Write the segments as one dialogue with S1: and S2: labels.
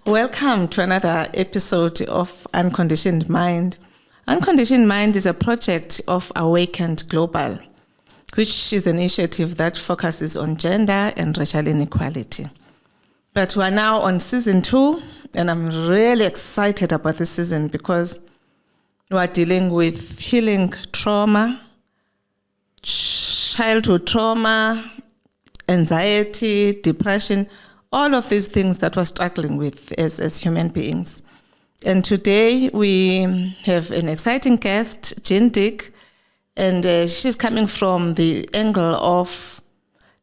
S1: Welcome to another episode of Unconditioned Mind. Unconditioned Mind is a project of Awakened Global, which is an initiative that focuses on gender and racial inequality. But we are now on season 2, and I'm really excited about this season because we are dealing with healing trauma, childhood trauma, anxiety, depression, all of these things that we're struggling with as human beings. And today we have an exciting guest, Jean Dick, and she's coming from the angle of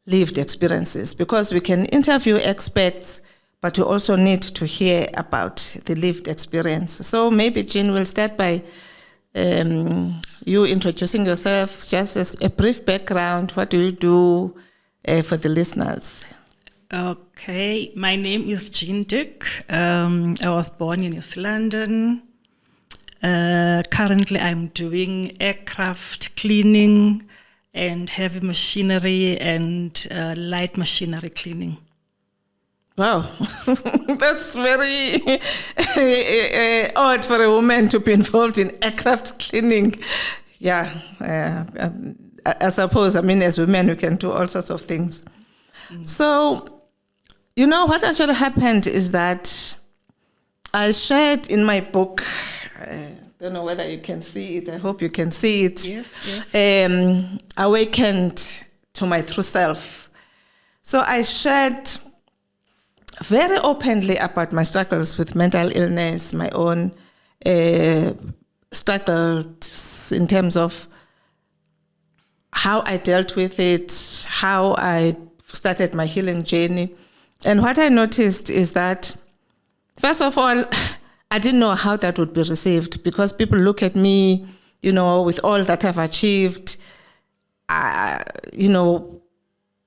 S1: lived experiences, because we can interview experts, but we also need to hear about the lived experience. So maybe, Jean, will start by you introducing yourself, just as a brief background. What do you do for the listeners?
S2: Okay, my name is Jean Dick. I was born in East London. Currently, I'm doing aircraft cleaning and heavy machinery and light machinery cleaning.
S1: Wow, that's very odd for a woman to be involved in aircraft cleaning. Yeah, I suppose, as women, we can do all sorts of things. So, you know, what actually happened is that I shared in my book, I don't know whether you can see it, I hope you can see it.
S2: Yes.
S1: Awakened to my true self. So I shared very openly about my struggles with mental illness, my own struggles in terms of how I dealt with it, how I started my healing journey. And what I noticed is that, first of all, I didn't know how that would be received, because people look at me, with all that I've achieved,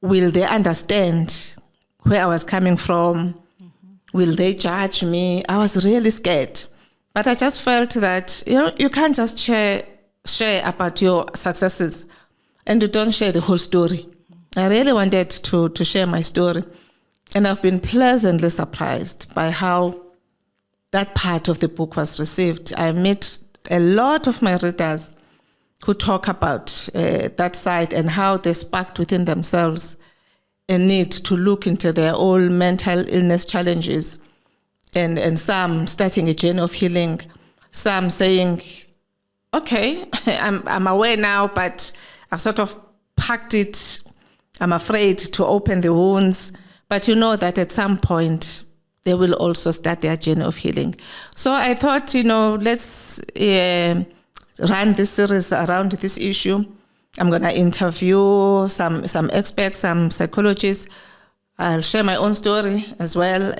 S1: will they understand where I was coming from? Mm-hmm. Will they judge me? I was really scared. But I just felt that, you can't just share about your successes and you don't share the whole story. I really wanted to share my story. And I've been pleasantly surprised by how that part of the book was received. I met a lot of my readers who talk about that side and how they sparked within themselves a need to look into their own mental illness challenges. And some starting a journey of healing, some saying, okay, I'm aware now, but I've sort of packed it. I'm afraid to open the wounds. But you know that at some point, they will also start their journey of healing. So I thought, let's run this series around this issue. I'm going to interview some experts, some psychologists. I'll share my own story as well.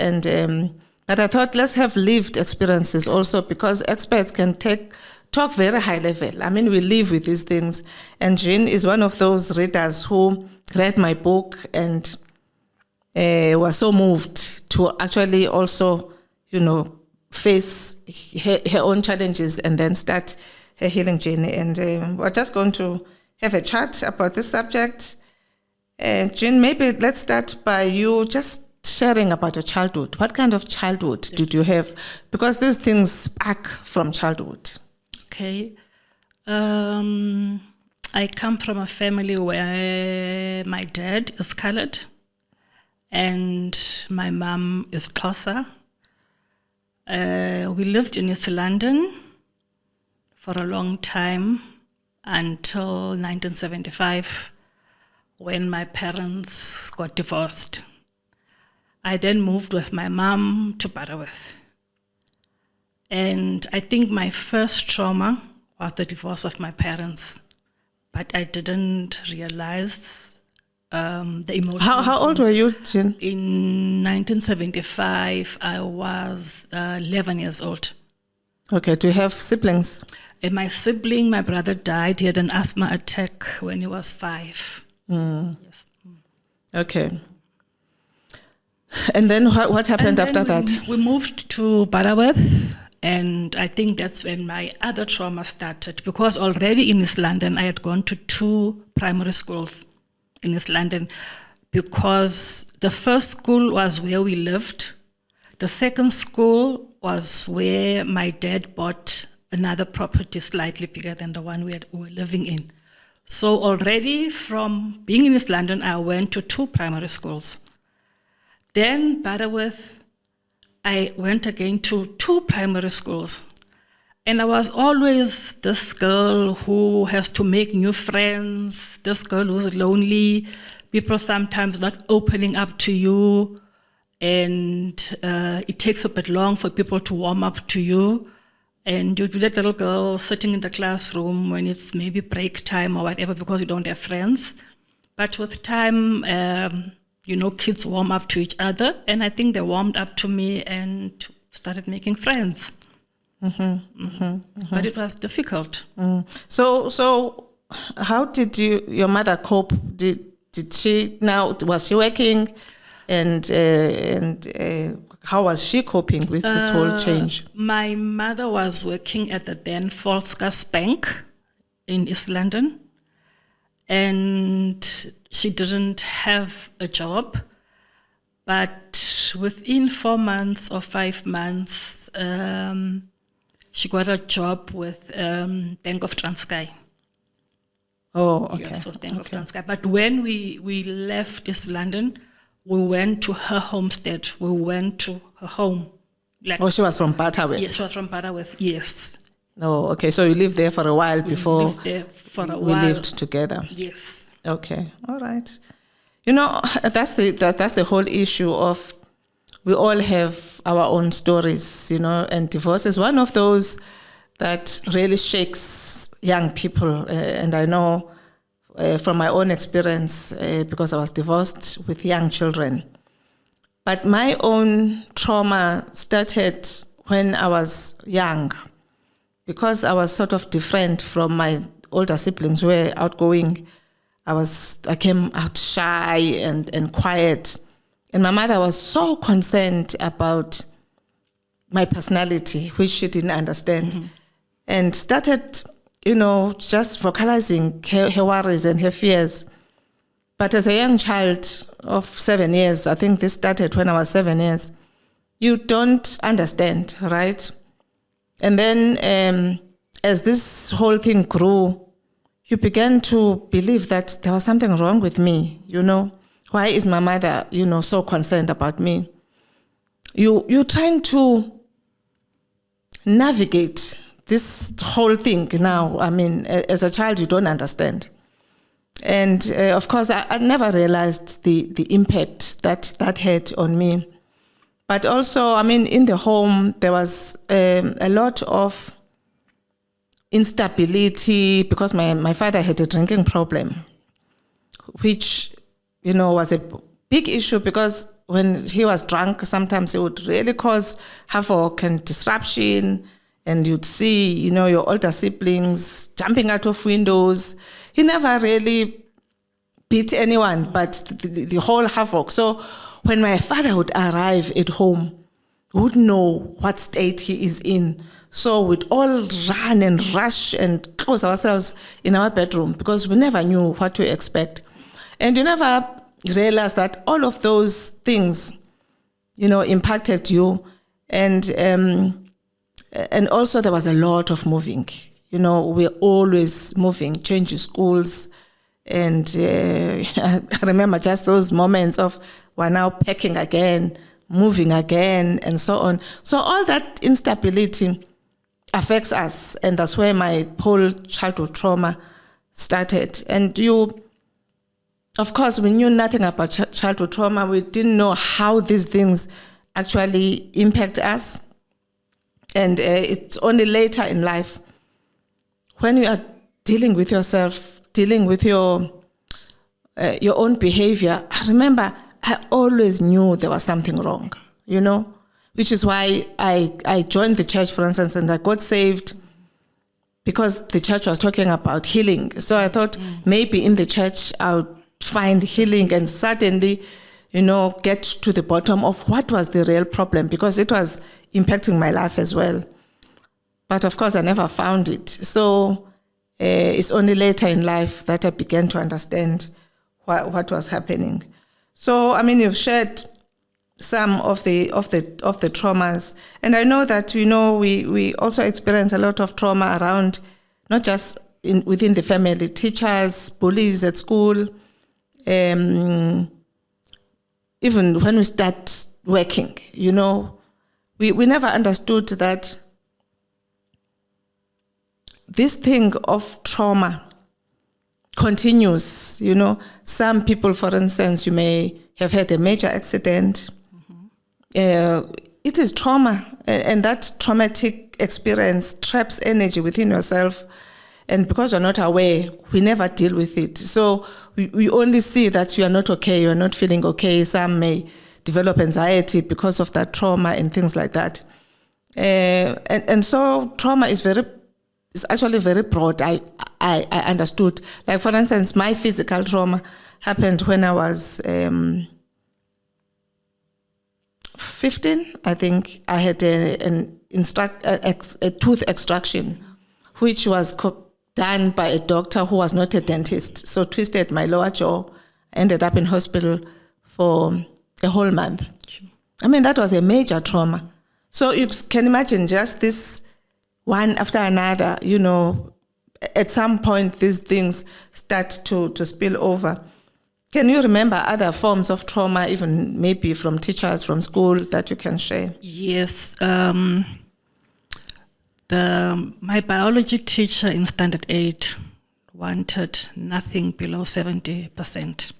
S1: But I thought, let's have lived experiences also, because experts can talk very high level. We live with these things. And Jean is one of those readers who read my book and was so moved to actually also, face her own challenges and then start her healing journey. And we're just going to have a chat about this subject. Jean, maybe let's start by you just sharing about your childhood. What kind of childhood did you have? Because these things spark from childhood.
S2: Okay. I come from a family where my dad is colored and my mom is Xhosa. We lived in East London for a long time until 1975, when my parents got divorced. I then moved with my mom to Butterworth. And I think my first trauma was the divorce of my parents, but I didn't realize the emotion.
S1: How old were you, Jean?
S2: In 1975, I was 11 years old.
S1: Okay, do you have siblings?
S2: And my sibling, my brother, died. He had an asthma attack when he was 5. Yes.
S1: Okay. And then what happened after that?
S2: We moved to Butterworth, and I think that's when my other trauma started, because already in East London, I had gone to 2 primary schools in East London, because the first school was where we lived. The second school was where my dad bought another property slightly bigger than the one we were living in. So already from being in East London, I went to 2 primary schools. Then Butterworth, I went again to 2 primary schools. And I was always this girl who has to make new friends, this girl who's lonely, people sometimes not opening up to you, and it takes a bit long for people to warm up to you. And you'd be that little girl sitting in the classroom when it's maybe break time or whatever because you don't have friends. But with time, kids warm up to each other. And I think they warmed up to me and started making friends. But it was difficult.
S1: So how did your mother cope? Was she working? And how was she coping with this whole change?
S2: My mother was working at the then Volkskas Bank in East London, and she didn't have a job. But within 4 months or 5 months, she got a job with Bank of Transkei.
S1: Oh, okay.
S2: Yes, with Bank of Transkei. But when we left East London, we went to her homestead. We went to her home.
S1: She was from Butterworth?
S2: Yes, she was from Butterworth, yes.
S1: Oh, okay. So you lived there for a while before
S2: we lived there for a
S1: we
S2: while.
S1: lived together?
S2: Yes.
S1: Okay, all right. That's the whole issue of we all have our own stories, and divorce is one of those that really shakes young people. And I know from my own experience, because I was divorced with young children. But my own trauma started when I was young, because I was sort of different from my older siblings who were outgoing. I came out shy and quiet. And my mother was so concerned about my personality, which she didn't understand, and started just vocalizing her worries and her fears. But as a young child of 7 years, I think this started when I was 7 years, you don't understand, right? And then as this whole thing grew, you began to believe that there was something wrong with me, Why is my mother, so concerned about me? You're trying to navigate this whole thing now. I mean, as a child, you don't understand. And of course, I never realized the impact that had on me. But also, I mean, in the home, there was a lot of instability because my father had a drinking problem, which, was a big issue because when he was drunk, sometimes it would really cause havoc and disruption. And you'd see, your older siblings jumping out of windows. He never really beat anyone, but the whole havoc. So when my father would arrive at home, we wouldn't know what state he is in. So we'd all run and rush and close ourselves in our bedroom because we never knew what to expect. And you never realized that all of those things, impacted you. And also there was a lot of moving. We're always moving, changing schools. And I remember just those moments of we're now packing again, moving again, and so on. So all that instability affects us. And that's where my whole childhood trauma started. And of course, we knew nothing about childhood trauma. We didn't know how these things actually impact us. And it's only later in life when you are dealing with yourself, dealing with your own behavior. I remember I always knew there was something wrong, which is why I joined the church, for instance, and I got saved because the church was talking about healing. So I thought maybe in the church I would find healing and suddenly get to the bottom of what was the real problem, because it was impacting my life as well. But of course, I never found it. So it's only later in life that I began to understand what was happening. So, I mean, you've shared some of the traumas. And I know that, we also experience a lot of trauma around, not just within the family, teachers, bullies at school, even when we start working, we never understood that this thing of trauma continues. Some people, for instance, you may have had a major accident. It is trauma, and that traumatic experience traps energy within yourself. And because you're not aware, we never deal with it. So we only see that you are not okay, you are not feeling okay. Some may develop anxiety because of that trauma and things like that. And so trauma is actually very broad. I understood. Like, for instance, my physical trauma happened when I was 15, I think. I had a tooth extraction, which was done by a doctor who was not a dentist. So twisted my lower jaw, ended up in hospital for a whole month. I mean, that was a major trauma. So you can imagine just this one after another, at some point these things start to spill over. Can you remember other forms of trauma, even maybe from teachers, from school, that you can share?
S2: Yes. My biology teacher in Standard 8 wanted nothing below 70%.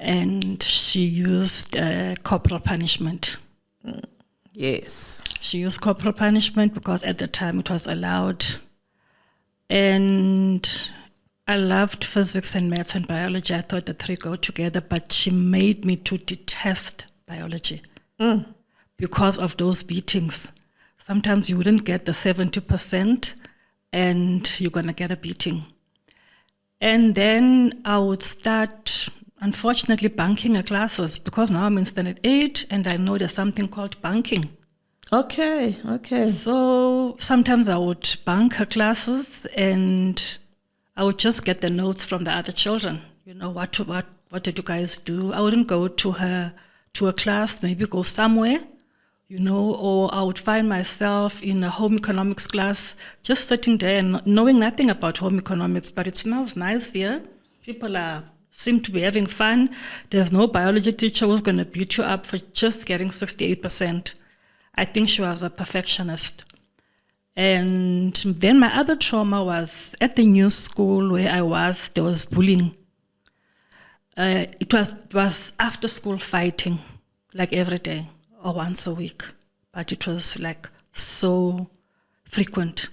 S2: And she used corporal punishment.
S1: Yes.
S2: She used corporal punishment because at the time it was allowed. And I loved physics and maths and biology. I thought the three go together, but she made me to detest biology because of those beatings. Sometimes you wouldn't get the 70% and you're going to get a beating. And then I would start, unfortunately, bunking her classes because now I'm in Standard 8 and I know there's something called bunking.
S1: Okay.
S2: So sometimes I would bunk her classes and I would just get the notes from the other children. What did you guys do? I wouldn't go to a class, maybe go somewhere, or I would find myself in a home economics class, just sitting there and knowing nothing about home economics, but it smells nice here. People seem to be having fun. There's no biology teacher who's going to beat you up for just getting 68%. I think she was a perfectionist. And then my other trauma was at the new school where I was, there was bullying. It was after school fighting, like every day or once a week. But it was like so frequent.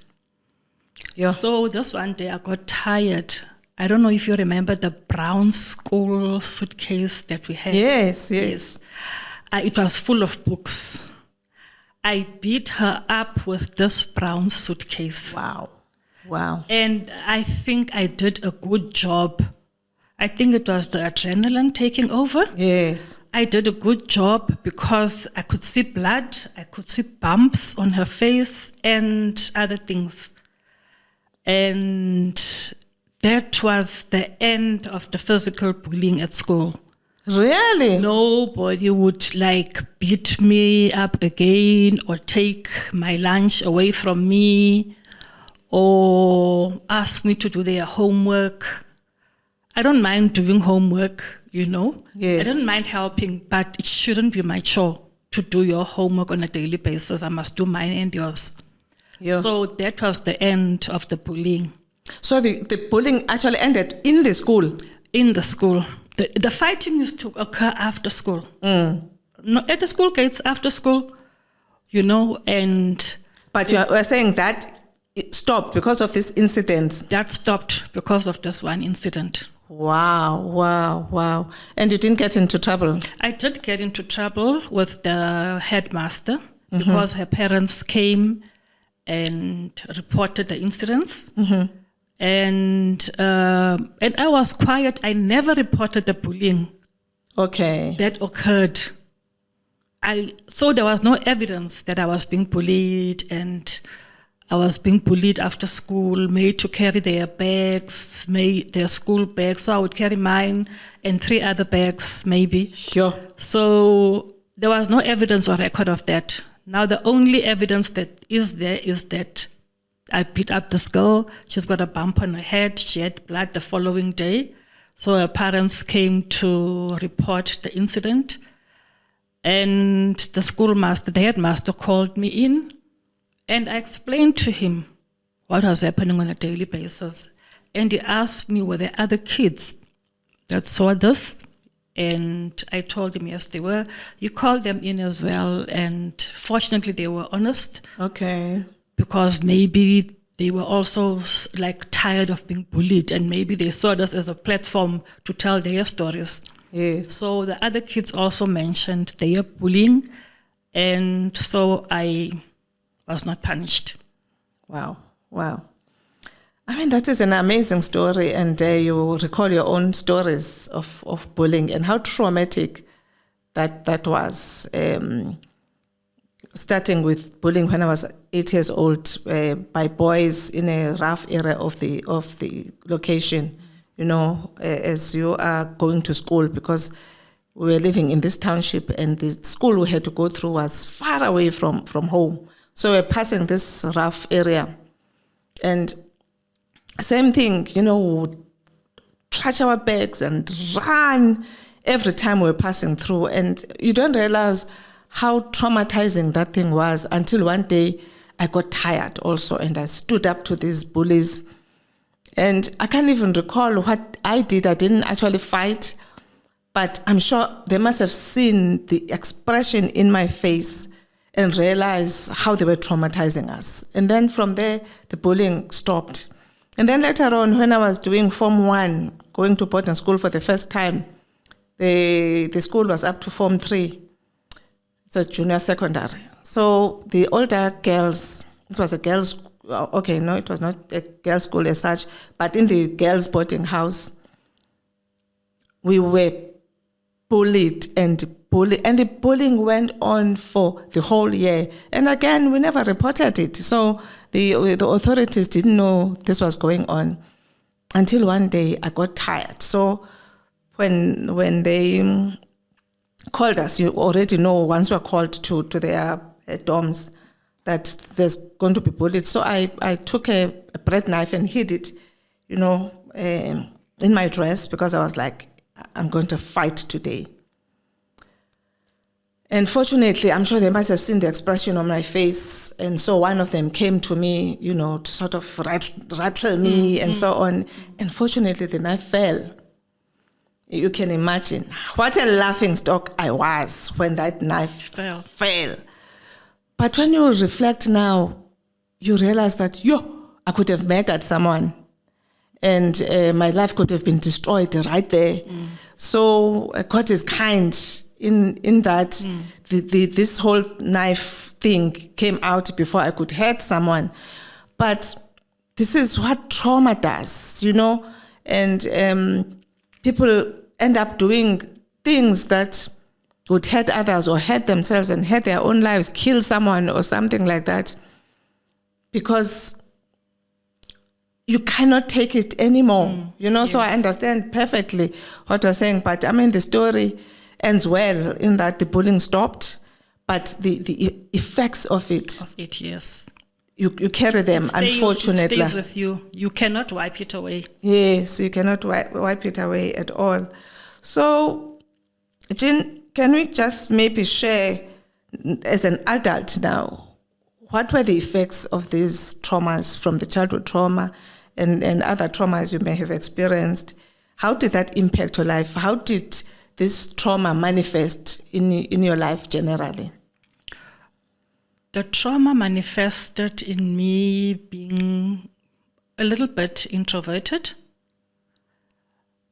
S1: Yeah.
S2: So this one day I got tired. I don't know if you remember the brown school suitcase that we had.
S1: Yes.
S2: It was full of books. I beat her up with this brown suitcase.
S1: Wow.
S2: And I think I did a good job. I think it was the adrenaline taking over.
S1: Yes.
S2: I did a good job because I could see blood, I could see bumps on her face and other things. And that was the end of the physical bullying at school.
S1: Really?
S2: Nobody would beat me up again or take my lunch away from me or ask me to do their homework. I don't mind doing homework,
S1: Yes.
S2: I don't mind helping, but it shouldn't be my chore to do your homework on a daily basis. I must do mine and yours.
S1: Yeah.
S2: So that was the end of the bullying.
S1: So the bullying actually ended in the school?
S2: In the school. The fighting used to occur after school. No, at the school gates after school, and...
S1: But you were saying that it stopped because of this incident?
S2: That stopped because of this one incident.
S1: Wow. And you didn't get into trouble? I
S2: did get into trouble with the headmaster because her parents came and reported the incidents. And I was quiet. I never reported the bullying.
S1: Okay.
S2: That occurred. So there was no evidence that I was being bullied, and I was being bullied after school, made to carry their bags, their school bags. So I would carry mine and 3 other bags, maybe.
S1: Sure.
S2: So there was no evidence or record of that. Now the only evidence that is there is that I beat up this girl. She's got a bump on her head. She had blood the following day. So her parents came to report the incident. And the schoolmaster, the headmaster, called me in. And I explained to him what was happening on a daily basis. And he asked me, were there other kids that saw this? And I told him, yes, they were. You called them in as well. And fortunately, they were honest.
S1: Okay.
S2: Because maybe they were also like tired of being bullied, and maybe they saw this as a platform to tell their stories.
S1: Yes.
S2: So the other kids also mentioned their bullying, and so I was not punished.
S1: Wow. Wow. I mean, that is an amazing story, and you recall your own stories of bullying and how traumatic that was. Starting with bullying when I was 8 years old by boys in a rough area of the location, as you are going to school, because we were living in this township and the school we had to go through was far away from home. So we're passing this rough area. And same thing, we would clutch our bags and run every time we were passing through. And you don't realize how traumatizing that thing was until one day I got tired also and I stood up to these bullies. And I can't even recall what I did. I didn't actually fight, but I'm sure they must have seen the expression in my face and realized how they were traumatizing us. And then from there, the bullying stopped. And then later on, when I was doing Form 1, going to boarding school for the first time, the school was up to Form 3. It's a junior secondary. So the older girls, it was a girls' okay, no, it was not a girls' school as such, but in the girls' boarding house, we were bullied, and the bullying went on for the whole year. And again, we never reported it. So the authorities didn't know this was going on until one day I got tired. So when they called us, you already know once we're called to their dorms that there's going to be bullied. So I took a bread knife and hid it, in my dress, because I was like, I'm going to fight today. And fortunately, I'm sure they must have seen the expression on my face. And so one of them came to me, to sort of rattle me and so on. And fortunately, the knife fell. You can imagine what a laughing stock I was when that knife fell. But when you reflect now, you realize that, I could have murdered someone and my life could have been destroyed right there. So God is kind in that this whole knife thing came out before I could hurt someone. But this is what trauma does, and people end up doing things that would hurt others or hurt themselves and hurt their own lives, kill someone or something like that, because you cannot take it anymore, Yes. So I understand perfectly what you're saying, but I mean, the story ends well in that the bullying stopped, but the effects of it.
S2: Yes.
S1: You carry them, unfortunately.
S2: It stays with you. You cannot wipe it away.
S1: Yes, you cannot wipe it away at all. So, Jean, can we just maybe share, as an adult now, what were the effects of these traumas, from the childhood trauma and other traumas you may have experienced? How did that impact your life? How did this trauma manifest in your life generally?
S2: The trauma manifested in me being a little bit introverted.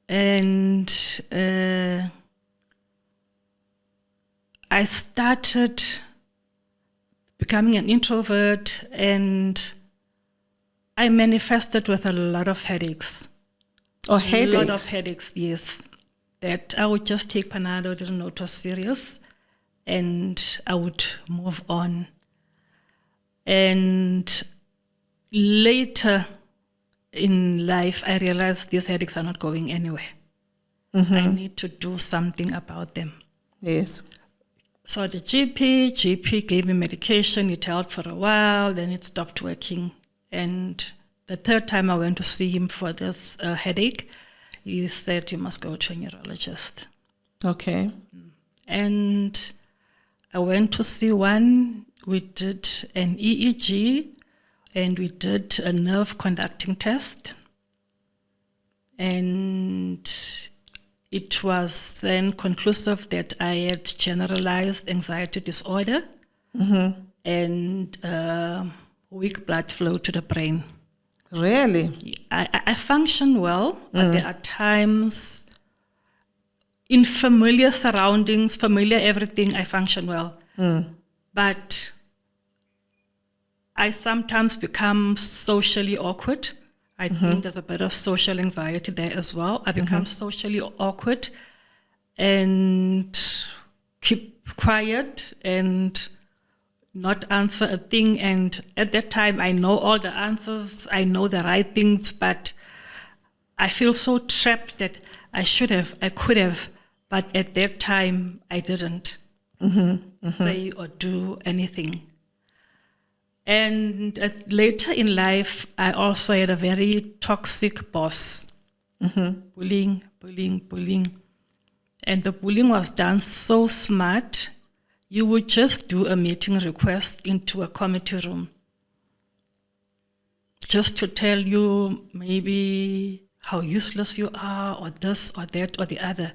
S2: And I started becoming an introvert, and I manifested with a lot of headaches.
S1: Oh, headaches?
S2: A lot of headaches, yes. That I would just take Panado, didn't know it was serious, and I would move on. And later in life, I realized these headaches are not going anywhere. I need to do something about them.
S1: Yes.
S2: So the GP gave me medication. It helped for a while, then it stopped working. And the third time I went to see him for this headache, he said, you must go to a neurologist.
S1: Okay.
S2: And I went to see one. We did an EEG, and we did a nerve conducting test. And it was then conclusive that I had generalized anxiety disorder and weak blood flow to the brain.
S1: Really?
S2: I function well, but there are times in familiar surroundings, familiar everything, I function well. But I sometimes become socially awkward. I think there's a bit of social anxiety there as well. I become socially awkward and keep quiet and not answer a thing. And at that time, I know all the answers. I know the right things, but I feel so trapped that I could have, but at that time, I didn't say or do anything. And later in life, I also had a very toxic boss. Bullying. And the bullying was done so smart. You would just do a meeting request into a committee room just to tell you maybe how useless you are, or this or that or the other.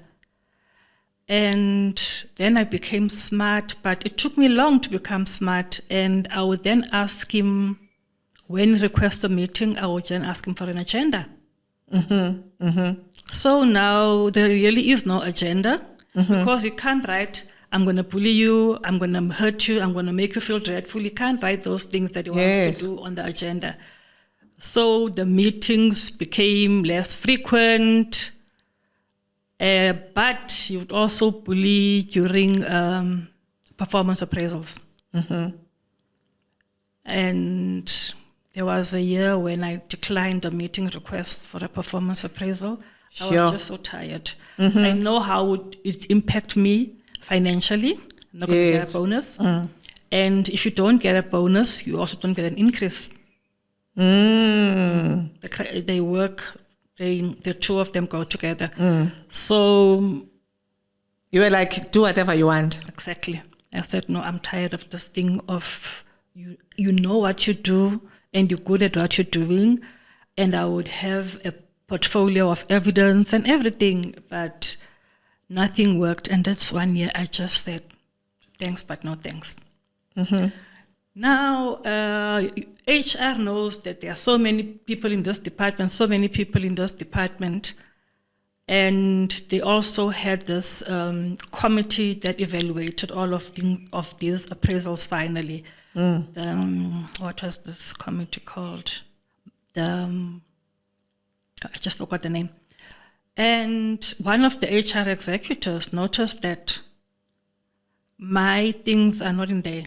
S2: And then I became smart, but it took me long to become smart. And I would then ask him, when he requests a meeting, I would then ask him for an agenda. So now there really is no agenda, because you can't write, I'm going to bully you, I'm going to hurt you, I'm going to make you feel dreadful. You can't write those things that he wants to do on the agenda. So the meetings became less frequent. But he would also bully during performance appraisals. And there was a year when I declined a meeting request for a performance appraisal. I was just so tired. I know how would it impact me financially. I'm not going to get a bonus. And if you don't get a bonus, you also don't get an increase. They work... the two of them go together. So
S1: you were like, do whatever you want.
S2: Exactly. I said, no, I'm tired of this thing of you know what you do and you're good at what you're doing. And I would have a portfolio of evidence and everything, but nothing worked. And that's 1 year I just said, thanks, but no thanks. Now, HR knows that there are so many people in this department, and they also had this committee that evaluated all of these appraisals finally. What was this committee called? I just forgot the name. And one of the HR executives noticed that my things are not in there.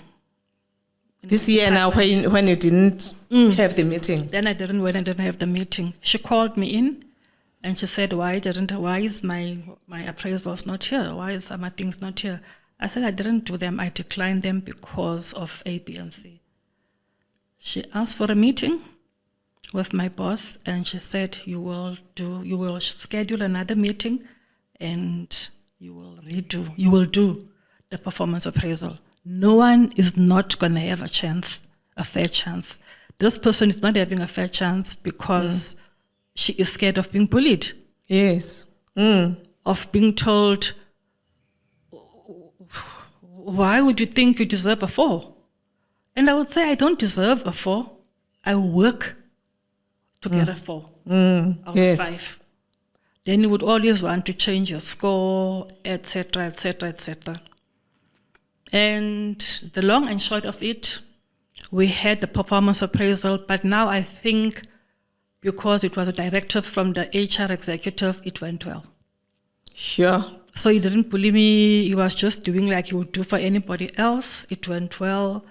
S1: This year now, when you didn't have the meeting.
S2: Then I didn't have the meeting. She called me in and she said, why is my appraisals not here? Why is my things not here? I said, I didn't do them. I declined them because of A, B, and C. She asked for a meeting with my boss and she said, you will schedule another meeting and you will do the performance appraisal. No one is not going to have a fair chance. This person is not having a fair chance because she is scared of being bullied.
S1: Yes.
S2: Of being told, why would you think you deserve a 4? And I would say, I don't deserve a 4. I work to get a 4 out of 5. Then you would always want to change your score, etc., etc., etc. And the long and short of it, we had the performance appraisal, but now I think because it was a directive from the HR executive, it went well.
S1: Sure.
S2: So he didn't bully me. He was just doing like he would do for anybody else. It went well.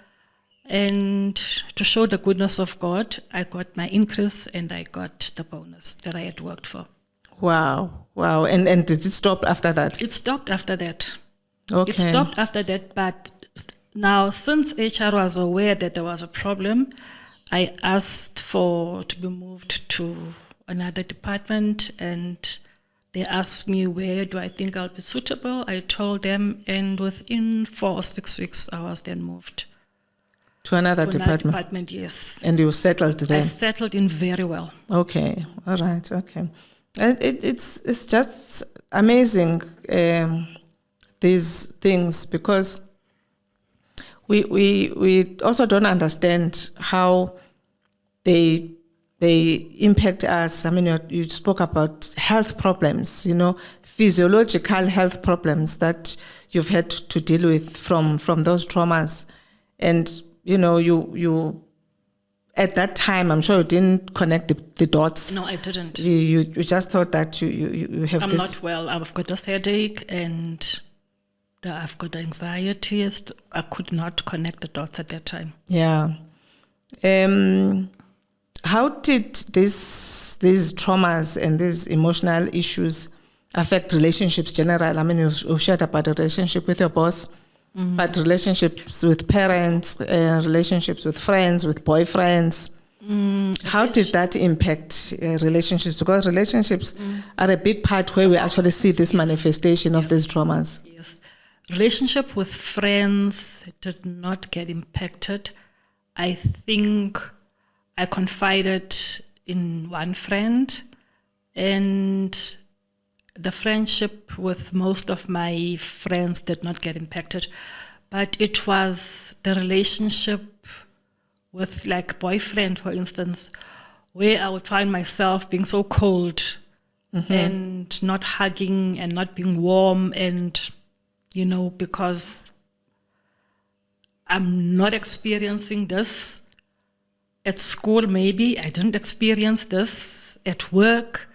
S2: And to show the goodness of God, I got my increase and I got the bonus that I had worked for.
S1: Wow. Wow. And did it stop after that?
S2: It stopped after that.
S1: Okay.
S2: It stopped after that, but now since HR was aware that there was a problem, I asked to be moved to another department, and they asked me where do I think I'll be suitable. I told them, and within 4 or 6 weeks, I was then moved.
S1: To another
S2: department, yes.
S1: And you settled there?
S2: I settled in very well.
S1: Okay, all right, okay. It's just amazing, these things, because we also don't understand how they impact us. I mean, you spoke about health problems, physiological health problems that you've had to deal with from those traumas. And, you at that time, I'm sure you didn't connect the dots.
S2: No, I didn't.
S1: You just thought that you have
S2: I'm
S1: this...
S2: not well. I've got a headache and I've got anxiety. I could not connect the dots at that time.
S1: Yeah. How did these traumas and these emotional issues affect relationships general? I mean, you shared about the relationship with your boss, but relationships with parents, relationships with friends, with boyfriends. How did that impact relationships? Because relationships are a big part where we actually see this manifestation of these traumas.
S2: Yes. Relationship with friends did not get impacted. I think I confided in one friend, and the friendship with most of my friends did not get impacted. But it was the relationship with, like, boyfriend, for instance, where I would find myself being so cold and not hugging and not being warm, and, because I'm not experiencing this. At school, maybe I didn't experience this. At work.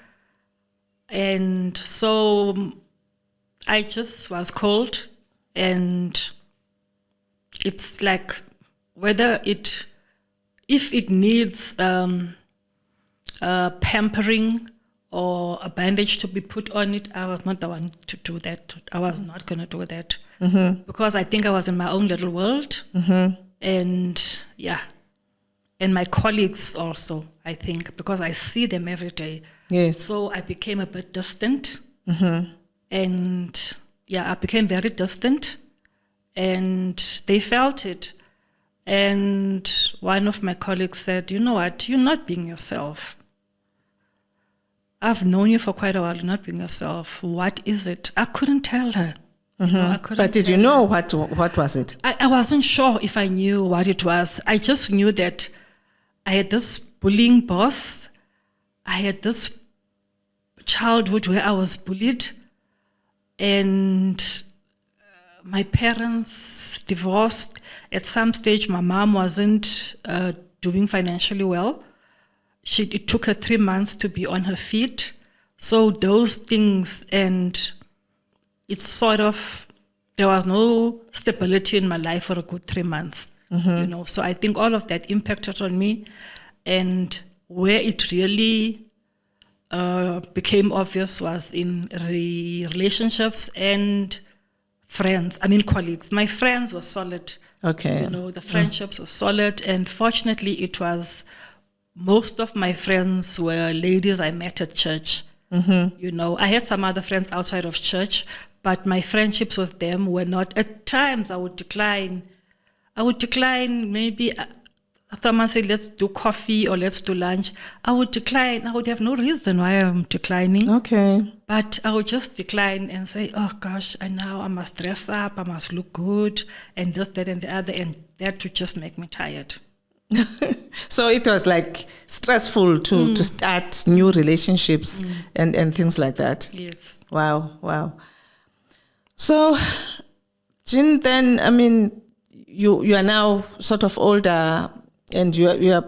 S2: And so I just was cold, and it's like if it needs pampering or a bandage to be put on it, I was not the one to do that. I was not going to do that because I think I was in my own little world. And yeah. And my colleagues also, I think, because I see them every day.
S1: Yes.
S2: So I became a bit distant. And I became very distant. And they felt it. And one of my colleagues said, "You know what, you're not being yourself. I've known you for quite a while, you're not being yourself. What is it?" I couldn't tell her.
S1: But did you know what was it?
S2: I wasn't sure if I knew what it was. I just knew that I had this bullying boss. I had this childhood where I was bullied. And my parents divorced. At some stage, my mom wasn't doing financially well. It took her 3 months to be on her feet. So those things, and it's sort of, there was no stability in my life for a good 3 months. So I think all of that impacted on me, and where it really became obvious was in relationships and friends. I mean, colleagues. My friends were solid.
S1: Okay.
S2: The friendships were solid, and fortunately, most of my friends were ladies I met at church. I had some other friends outside of church, but my friendships with them were not. At times, I would decline. Maybe someone said, "Let's do coffee" or "Let's do lunch." I would decline. I would have no reason why I'm declining.
S1: Okay.
S2: But I would just decline and say, "Oh gosh, now I must dress up, I must look good, and this, that, and the other," and that would just make me tired.
S1: So it was like stressful to start new relationships and things like that.
S2: Yes.
S1: Wow. So, Jean, then, I mean, you are now sort of older, and you are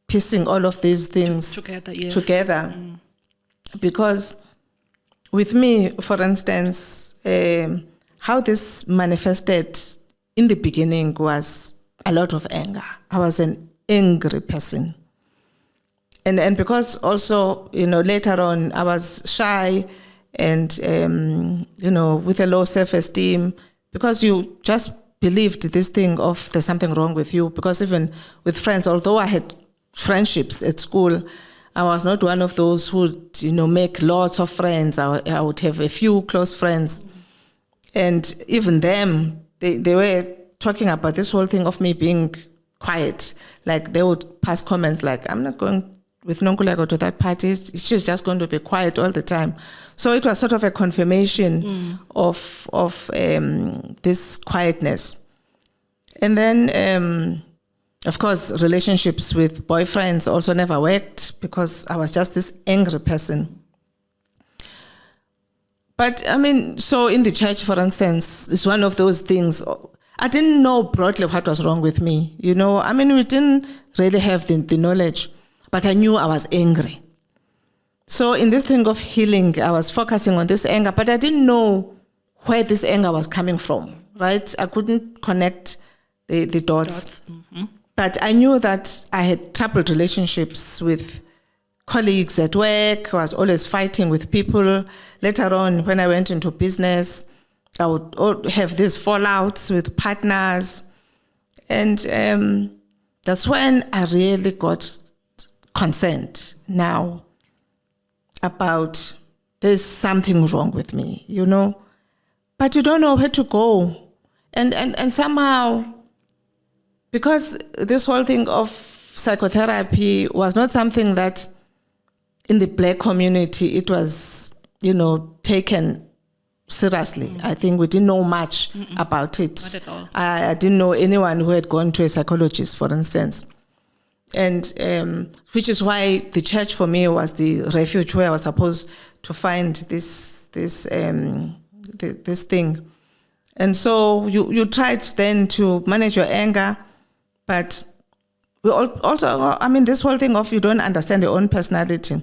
S1: piecing all of these things
S2: together. Yes.
S1: Because with me, for instance, how this manifested in the beginning was a lot of anger. I was an angry person. And because also, later on, I was shy and, with a low self-esteem, because you just believed this thing of there's something wrong with you. Because even with friends, although I had friendships at school, I was not one of those who would, make lots of friends. I would have a few close friends. And even them, they were talking about this whole thing of me being quiet. Like they would pass comments like, I'm not going with Nonkulego to that party. She's just going to be quiet all the time. So it was sort of a confirmation of this quietness. And then, of course, relationships with boyfriends also never worked because I was just this angry person. But so in the church, for instance, it's one of those things. I didn't know broadly what was wrong with me. We didn't really have the knowledge, but I knew I was angry. So in this thing of healing, I was focusing on this anger, but I didn't know where this anger was coming from, right? I couldn't connect the dots. Mm-hmm. But I knew that I had troubled relationships with colleagues at work. I was always fighting with people. Later on, when I went into business, I would have these fallouts with partners. And that's when I really got concerned now about there's something wrong with me, But you don't know where to go. And somehow, because this whole thing of psychotherapy was not something that in the Black community, it was, taken seriously. I think we didn't know much about it.
S2: Not at all.
S1: I didn't know anyone who had gone to a psychologist, for instance. And which is why the church for me was the refuge where I was supposed to find this thing. And so you tried then to manage your anger, but we also, this whole thing of you don't understand your own personality.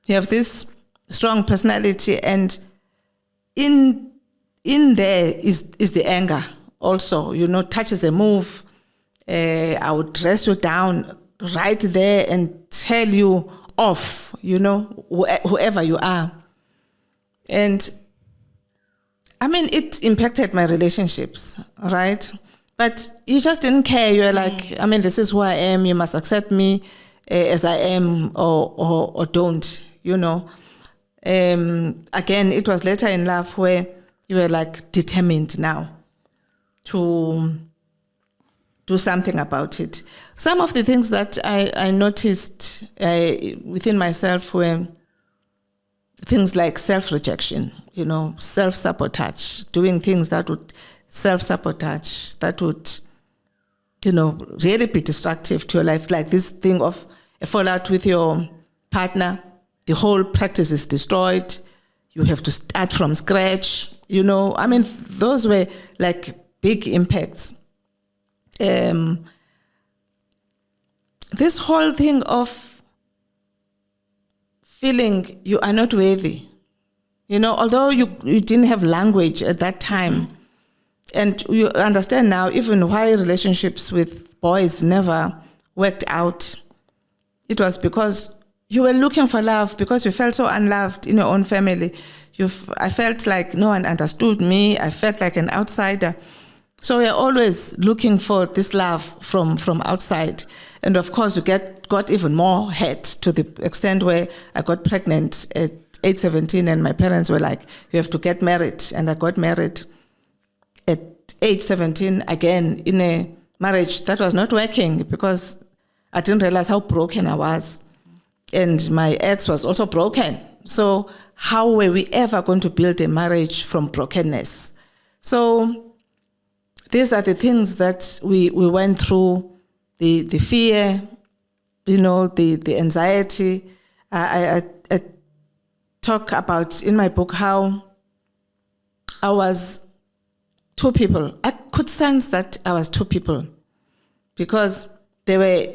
S1: You have this strong personality, and in there is the anger also. Touch is a move. I would dress you down right there and tell you off, whoever you are. And it impacted my relationships, right? But you just didn't care. You're like, this is who I am. You must accept me as I am or don't, Again, it was later in life where you were like determined now to do something about it. Some of the things that I noticed within myself were things like self-rejection, self-sabotage, doing things that would self-sabotage, that would, really be destructive to your life, like this thing of a fallout with your partner. The whole practice is destroyed. You have to start from scratch, those were like big impacts. This whole thing of feeling you are not worthy, although you didn't have language at that time, and you understand now even why relationships with boys never worked out. It was because you were looking for love, because you felt so unloved in your own family. I felt like no one understood me. I felt like an outsider. So we're always looking for this love from outside. And of course, you got even more hurt to the extent where I got pregnant at age 17 and my parents were like, you have to get married. And I got married at age 17 again in a marriage that was not working because I didn't realize how broken I was. And my ex was also broken. So how were we ever going to build a marriage from brokenness? So these are the things that we went through, the fear, the anxiety. I talk about in my book how I was two people. I could sense that I was two people because there were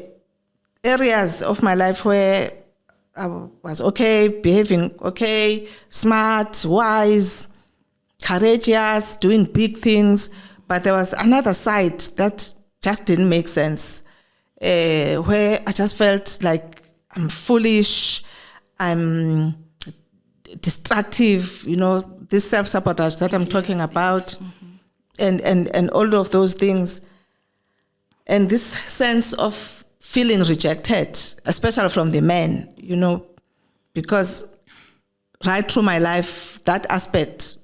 S1: areas of my life where I was okay, behaving okay, smart, wise, courageous, doing big things. But there was another side that just didn't make sense. Where I just felt like I'm foolish, I'm destructive, this self-sabotage that I'm talking about, and all of those things. And this sense of feeling rejected, especially from the men, because right through my life, that aspect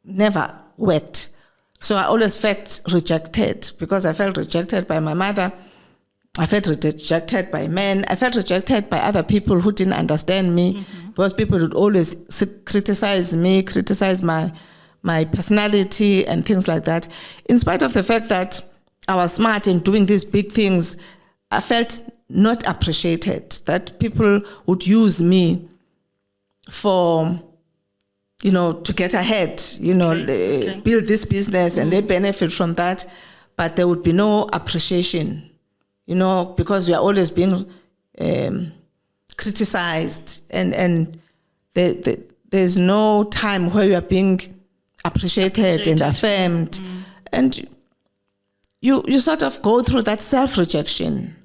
S1: never worked. So I always felt rejected because I felt rejected by my mother. I felt rejected by men. I felt rejected by other people who didn't understand me because people would always criticize me, criticize my personality and things like that. In spite of the fact that I was smart in doing these big things, I felt not appreciated, that people would use me for, to get ahead, build this business and they benefit from that, but there would be no appreciation, because we are always being criticized and there's no time where you are being appreciated and affirmed. And you sort of go through that self-rejection,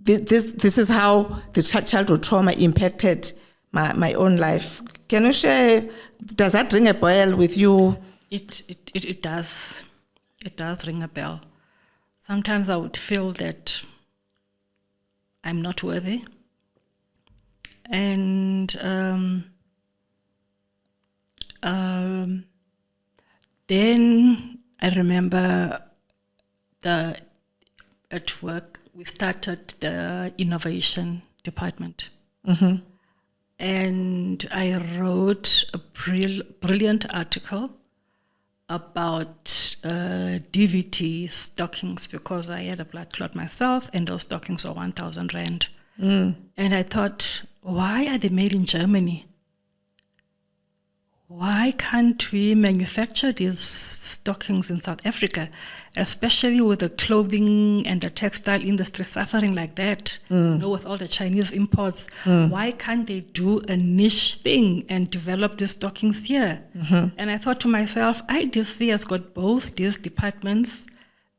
S1: This is how the childhood trauma impacted my own life. Can you share, does that ring a bell with you?
S2: It does. It does ring a bell. Sometimes I would feel that I'm not worthy. And then I remember at work, we started the innovation department. And I wrote a brilliant article about DVT stockings because I had a blood clot myself and those stockings were 1,000 Rand. And I thought, why are they made in Germany? Why can't we manufacture these stockings in South Africa, especially with the clothing and the textile industry suffering like that, with all the Chinese imports? Why can't they do a niche thing and develop these stockings here? And I thought to myself, IDC has got both these departments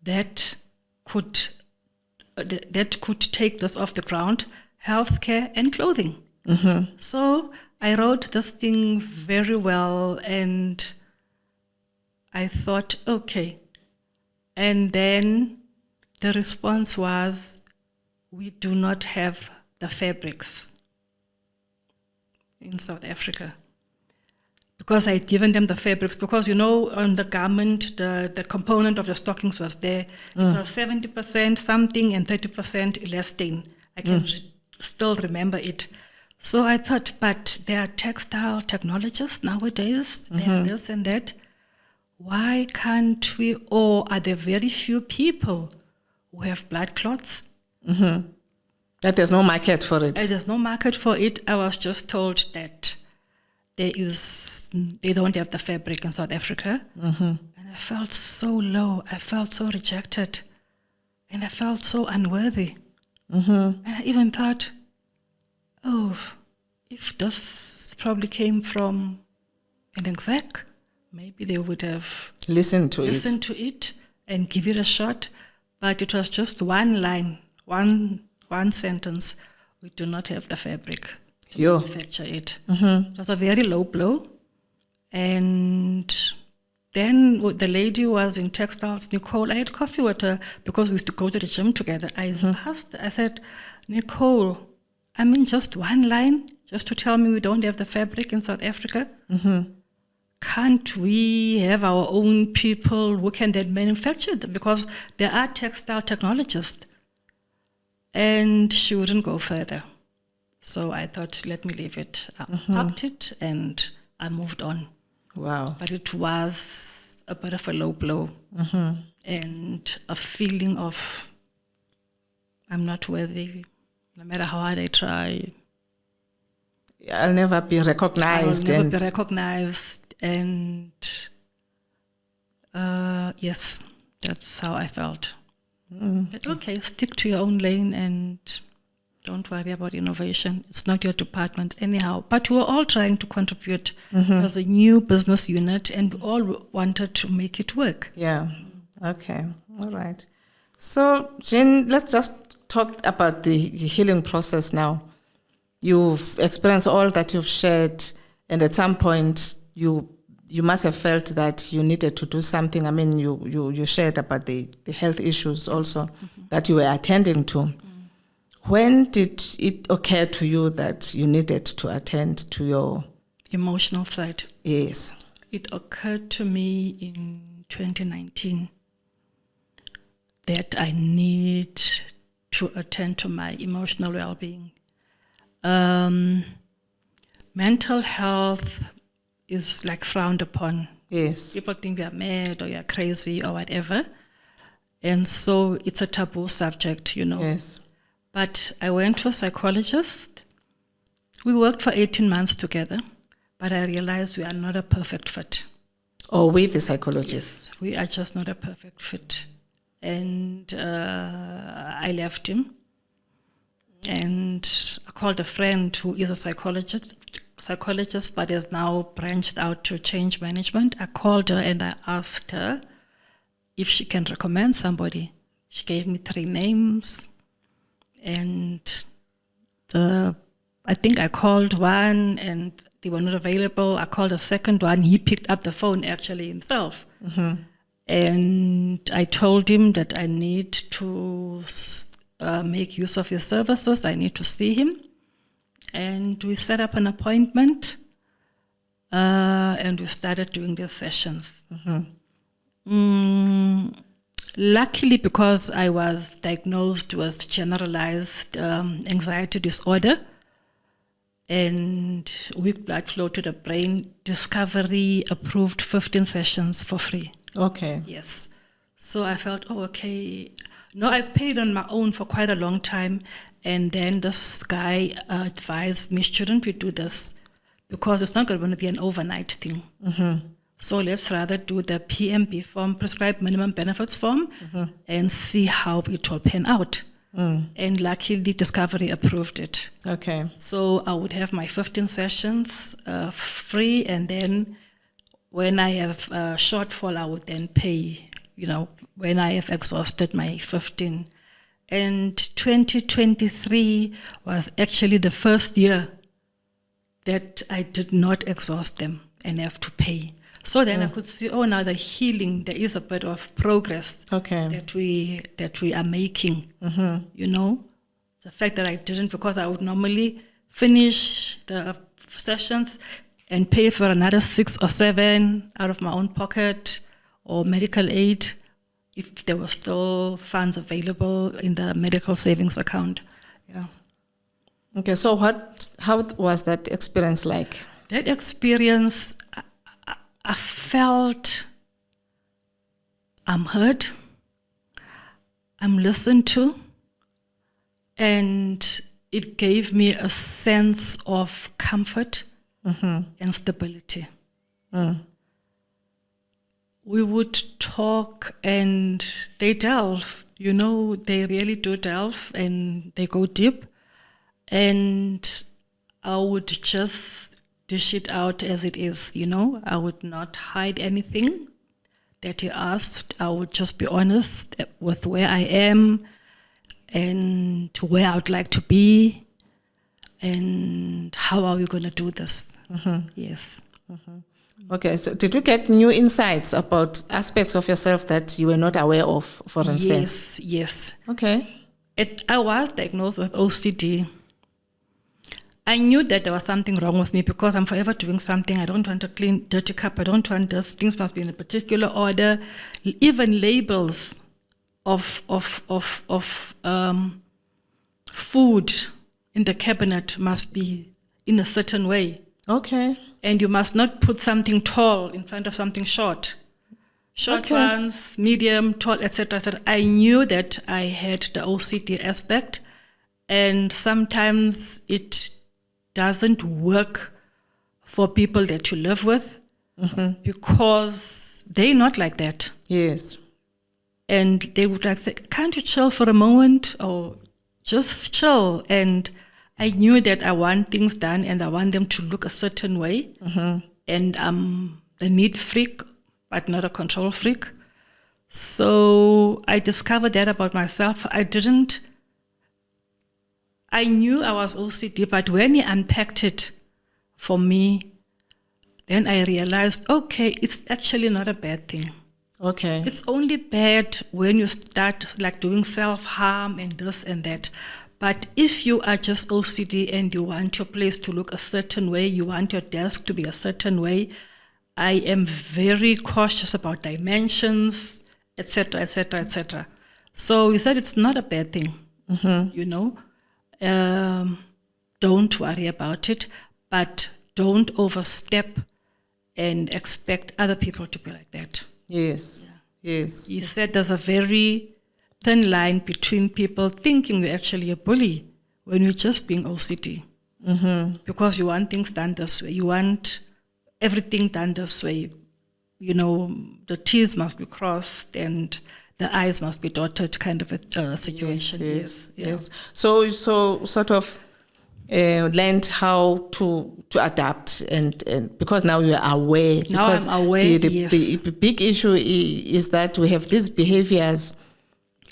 S2: that could take this off the ground, healthcare and clothing. So I wrote this thing very well and I thought, okay. And then the response was, we do not have the fabrics in South Africa. Because I'd given them the fabrics, because on the garment, the component of the stockings was there. It was 70% something and 30% elastane. I can still remember it. So I thought, but there are textile technologists nowadays, there are this and that. Why can't we, or are there very few people who have blood clots?
S1: That there's no market for it.
S2: There's no market for it. I was just told that they don't have the fabric in South Africa. And I felt so low. I felt so rejected. And I felt so unworthy. And I even thought, if this probably came from an exec, maybe they would have
S1: listened to
S2: it and give it a shot. But it was just one line, one sentence. We do not have the fabric to manufacture it. It was a very low blow. And then the lady who was in textiles, Nicole, I had coffee with her because we used to go to the gym together. I said, Nicole, I mean, just one line, just to tell me we don't have the fabric in South Africa? Can't we have our own people who can then manufacture it? Because there are textile technologists. And she wouldn't go further. So I thought, let me leave it. I parked it and I moved on.
S1: Wow.
S2: But it was a bit of a low blow and a feeling of I'm not worthy. No matter how hard I try,
S1: I'll never be recognized.
S2: And yes, that's how I felt. But okay, stick to your own lane and Don't worry about innovation. It's not your department anyhow. But we were all trying to contribute as a new business unit, and we all wanted to make it work.
S1: Yeah. Okay. All right. So, Jean, let's just talk about the healing process now. You've experienced all that you've shared, and at some point you must have felt that you needed to do something. I mean, you shared about the health issues also that you were attending to. When did it occur to you that you needed to attend to your
S2: Emotional side.
S1: Yes.
S2: It occurred to me in 2019 that I need to attend to my emotional well-being. Mental health is like frowned upon.
S1: Yes.
S2: People think you're mad or you're crazy or whatever. And so it's a taboo subject,
S1: Yes.
S2: But I went to a psychologist. We worked for 18 months together, but I realized we are not a perfect fit.
S1: Or with the psychologist?
S2: Yes, we are just not a perfect fit. And I left him. And I called a friend who is a psychologist, but is now branched out to change management. I called her and I asked her if she can recommend somebody. She gave me 3 names. And I think I called one and they were not available. I called a second one. He picked up the phone actually himself. And I told him that I need to make use of his services. I need to see him. And we set up an appointment and we started doing the sessions. Luckily, because I was diagnosed with generalized anxiety disorder and weak blood flow to the brain, Discovery approved 15 sessions for free.
S1: Okay.
S2: Yes. So I felt, okay. No, I paid on my own for quite a long time. And then this guy advised me, shouldn't we do this? Because it's not going to be an overnight thing. So let's rather do the PMB form, prescribed minimum benefits form, and see how it will pan out. And luckily, Discovery approved it.
S1: Okay.
S2: So I would have my 15 sessions free, and then when I have a shortfall, I would then pay, when I have exhausted my 15. And 2023 was actually the first year that I did not exhaust them and have to pay. So then I could see, now the healing, there is a bit of progress that we are making. The fact that I didn't, because I would normally finish the sessions and pay for another 6 or 7 out of my own pocket or medical aid if there were still funds available in the medical savings account. Yeah.
S1: Okay, so how was that experience like?
S2: That experience, I felt I'm heard, I'm listened to, and it gave me a sense of comfort and stability. We would talk and they delve, they really do delve and they go deep. And I would just dish it out as it is, I would not hide anything that he asked. I would just be honest with where I am and where I would like to be and how are we going to do this. Yes.
S1: Okay, so did you get new insights about aspects of yourself that you were not aware of, for instance?
S2: Yes.
S1: Okay.
S2: I was diagnosed with OCD. I knew that there was something wrong with me because I'm forever doing something. I don't want to clean dirty cup. I don't want this. Things must be in a particular order. Even labels of food in the cabinet must be in a certain way.
S1: Okay.
S2: And you must not put something tall in front of something short. Short ones, medium, tall, etc., etc. I knew that I had the OCD aspect, and sometimes it doesn't work for people that you live with because they're not like that.
S1: Yes.
S2: And they would like say, can't you chill for a moment or just chill. And I knew that I want things done and I want them to look a certain way. And I'm a neat freak, but not a control freak. So I discovered that about myself. I knew I was OCD, but when he unpacked it for me, then I realized, okay, it's actually not a bad thing.
S1: Okay.
S2: It's only bad when you start like doing self-harm and this and that. But if you are just OCD and you want your place to look a certain way, you want your desk to be a certain way, I am very cautious about dimensions, etc., etc., etc. So he said it's not a bad thing, you know. Don't worry about it, but don't overstep and expect other people to be like that.
S1: Yes. Yeah. Yes.
S2: He said there's a very thin line between people thinking you're actually a bully when you're just being OCD. Because you want things done this way. You want everything done this way. You know, the T's must be crossed and the I's must be dotted kind of a situation.
S1: Yes. So sort of learned how to adapt and because now you're aware.
S2: Now
S1: because
S2: I'm aware,
S1: the big issue is that we have these behaviors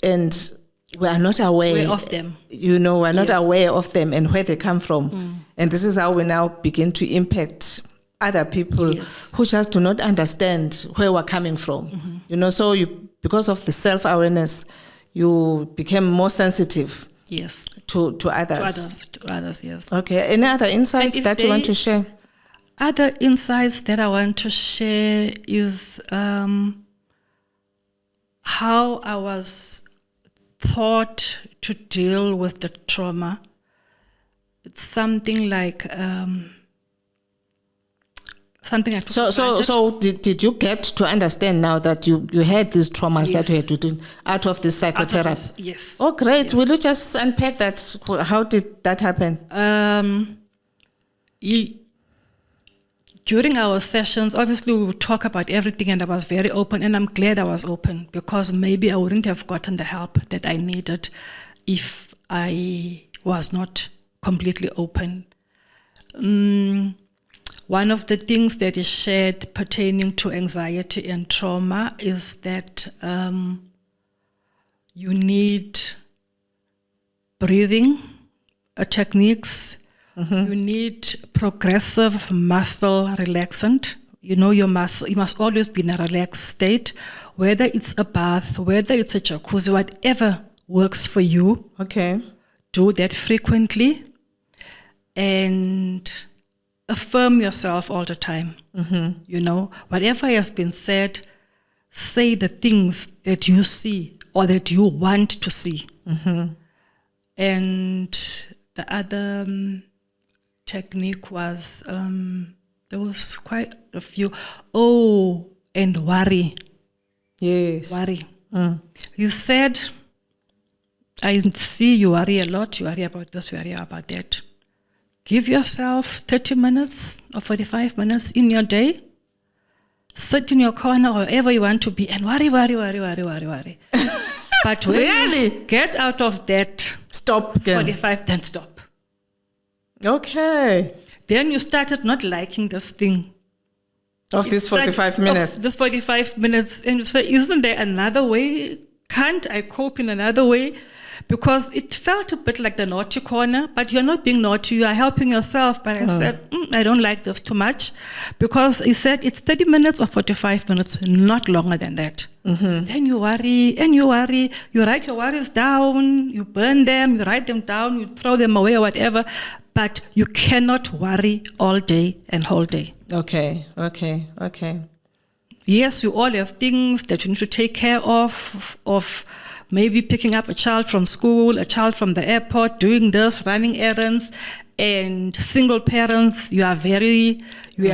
S1: and we are not aware
S2: of them.
S1: You know, we're not aware of them and where they come from. And this is how we now begin to impact other people who just do not understand where we're coming from. You know, so because of the self-awareness, you became more sensitive to others.
S2: To others, yes.
S1: Okay. Any other insights that you want to share?
S2: Other insights that I want to share is how I was taught to deal with the trauma. It's something like something I took
S1: So did you get to understand now that you had these traumas that you had to do out of this psychotherapy?
S2: Yes.
S1: Oh, great.
S2: Yes.
S1: Will you just unpack that? How did that happen?
S2: During our sessions, obviously we would talk about everything and I was very open, and I'm glad I was open because maybe I wouldn't have gotten the help that I needed if I was not completely open. One of the things that is shared pertaining to anxiety and trauma is that you need breathing techniques. You need progressive muscle relaxant. You know, you must always be in a relaxed state, whether it's a bath, whether it's a jacuzzi, whatever works for you.
S1: Okay.
S2: Do that frequently and affirm yourself all the time. You know, whatever has been said, say the things that you see or that you want to see. And the other technique was, there was quite a few. Oh, and worry.
S1: Yes.
S2: Worry. You said, I see you worry a lot. You worry about this, you worry about that. Give yourself 30 minutes or 45 minutes in your day. Sit in your corner, wherever you want to be, and worry. But when you get out of that,
S1: stop again.
S2: 45, then stop.
S1: Okay.
S2: Then you started not liking this thing.
S1: Of this 45 minutes.
S2: Of this 45 minutes. And you say, isn't there another way? Can't I cope in another way? Because it felt a bit like the naughty corner, but you're not being naughty, you are helping yourself. But I said, I don't like this too much. Because he said it's 30 minutes or 45 minutes, not longer than that. Then you worry, and you worry. You write your worries down, you burn them, you write them down, you throw them away or whatever. But you cannot worry all day and whole day.
S1: Okay.
S2: Yes, you all have things that you need to take care of maybe picking up a child from school, a child from the airport, doing this, running errands, and single parents, you are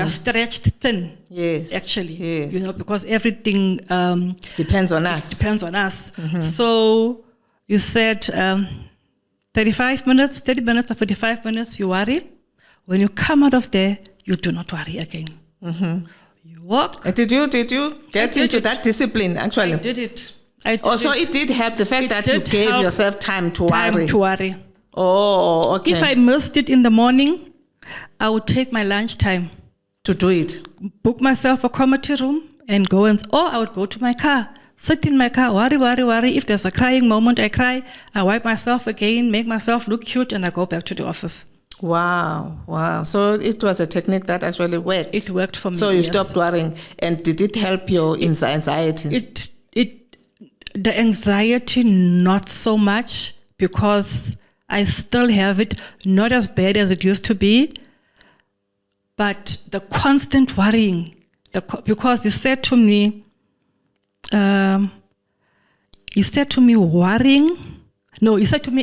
S2: stretched thin.
S1: Yes.
S2: Actually.
S1: Yes.
S2: You know, because everything
S1: depends on us.
S2: So you said 30 minutes or 45 minutes, you worry. When you come out of there, you do not worry again. You walk.
S1: Did you get into that discipline, actually?
S2: I did it.
S1: So it did help, the fact that you gave yourself time to worry.
S2: Time to worry.
S1: Oh, okay.
S2: If I missed it in the morning, I would take my lunch time
S1: to do it.
S2: Book myself a comedy room and go or I would go to my car, sit in my car, worry. If there's a crying moment, I cry. I wipe myself again, make myself look cute, and I go back to the office.
S1: Wow. So it was a technique that actually worked.
S2: It worked for me.
S1: So you stopped worrying. And did it help your anxiety?
S2: The anxiety, not so much, because I still have it, not as bad as it used to be, but the constant worrying, because he said to me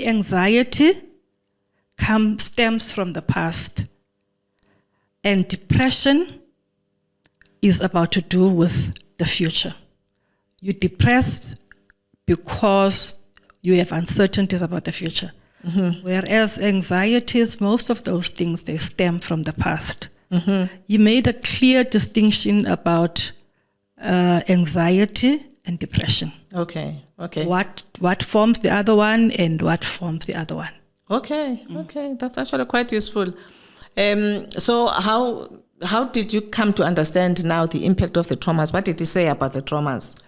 S2: anxiety stems from the past, and depression is about to do with the future. You're depressed because you have uncertainties about the future. Mm-hmm. Whereas anxieties, most of those things, they stem from the past. Mm-hmm. You made a clear distinction about anxiety and depression.
S1: Okay.
S2: What forms the other one and what forms the other one.
S1: Okay. That's actually quite useful. So how did you come to understand now the impact of the traumas? What did he say about the traumas?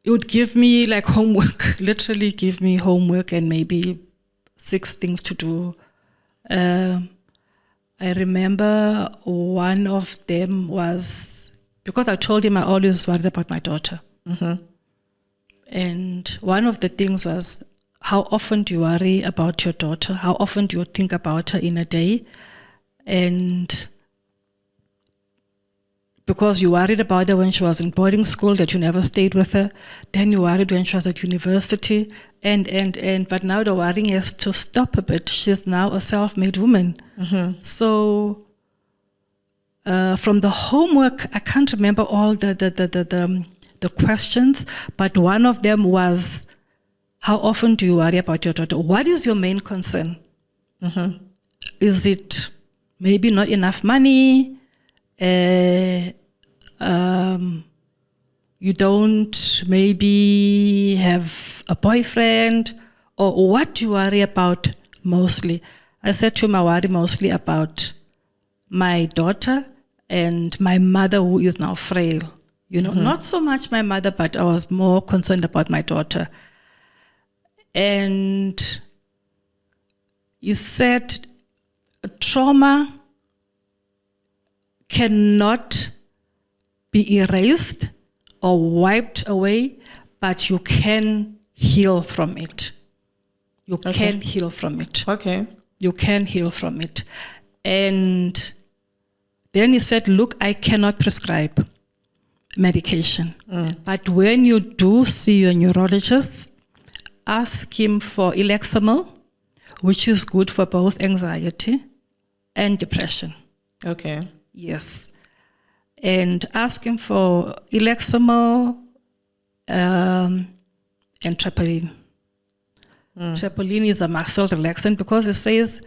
S2: It would give me like homework, literally give me homework and maybe 6 things to do. I remember one of them was, because I told him I always worried about my daughter. Mm-hmm. And one of the things was, how often do you worry about your daughter? How often do you think about her in a day? And because you worried about her when she was in boarding school, that you never stayed with her. Then you worried when she was at university. But now the worrying has to stop a bit. She's now a self-made woman. Mm-hmm. So from the homework, I can't remember all the questions, but one of them was, how often do you worry about your daughter? What is your main concern? Mm-hmm. Is it maybe not enough money? You don't maybe have a boyfriend, or what do you worry about mostly? I said to him, I worry mostly about my daughter and my mother, who is now frail. Mm-hmm. Not so much my mother, but I was more concerned about my daughter. And he said, trauma cannot be erased or wiped away, but you can heal from it. You can heal from it.
S1: Okay.
S2: You can heal from it. And then he said, look, I cannot prescribe medication. But when you do see your neurologist, ask him for Elexamil, which is good for both anxiety and depression.
S1: Okay.
S2: Yes. And ask him for Elexamil and Trepoline. Trepoline is a muscle relaxant because it says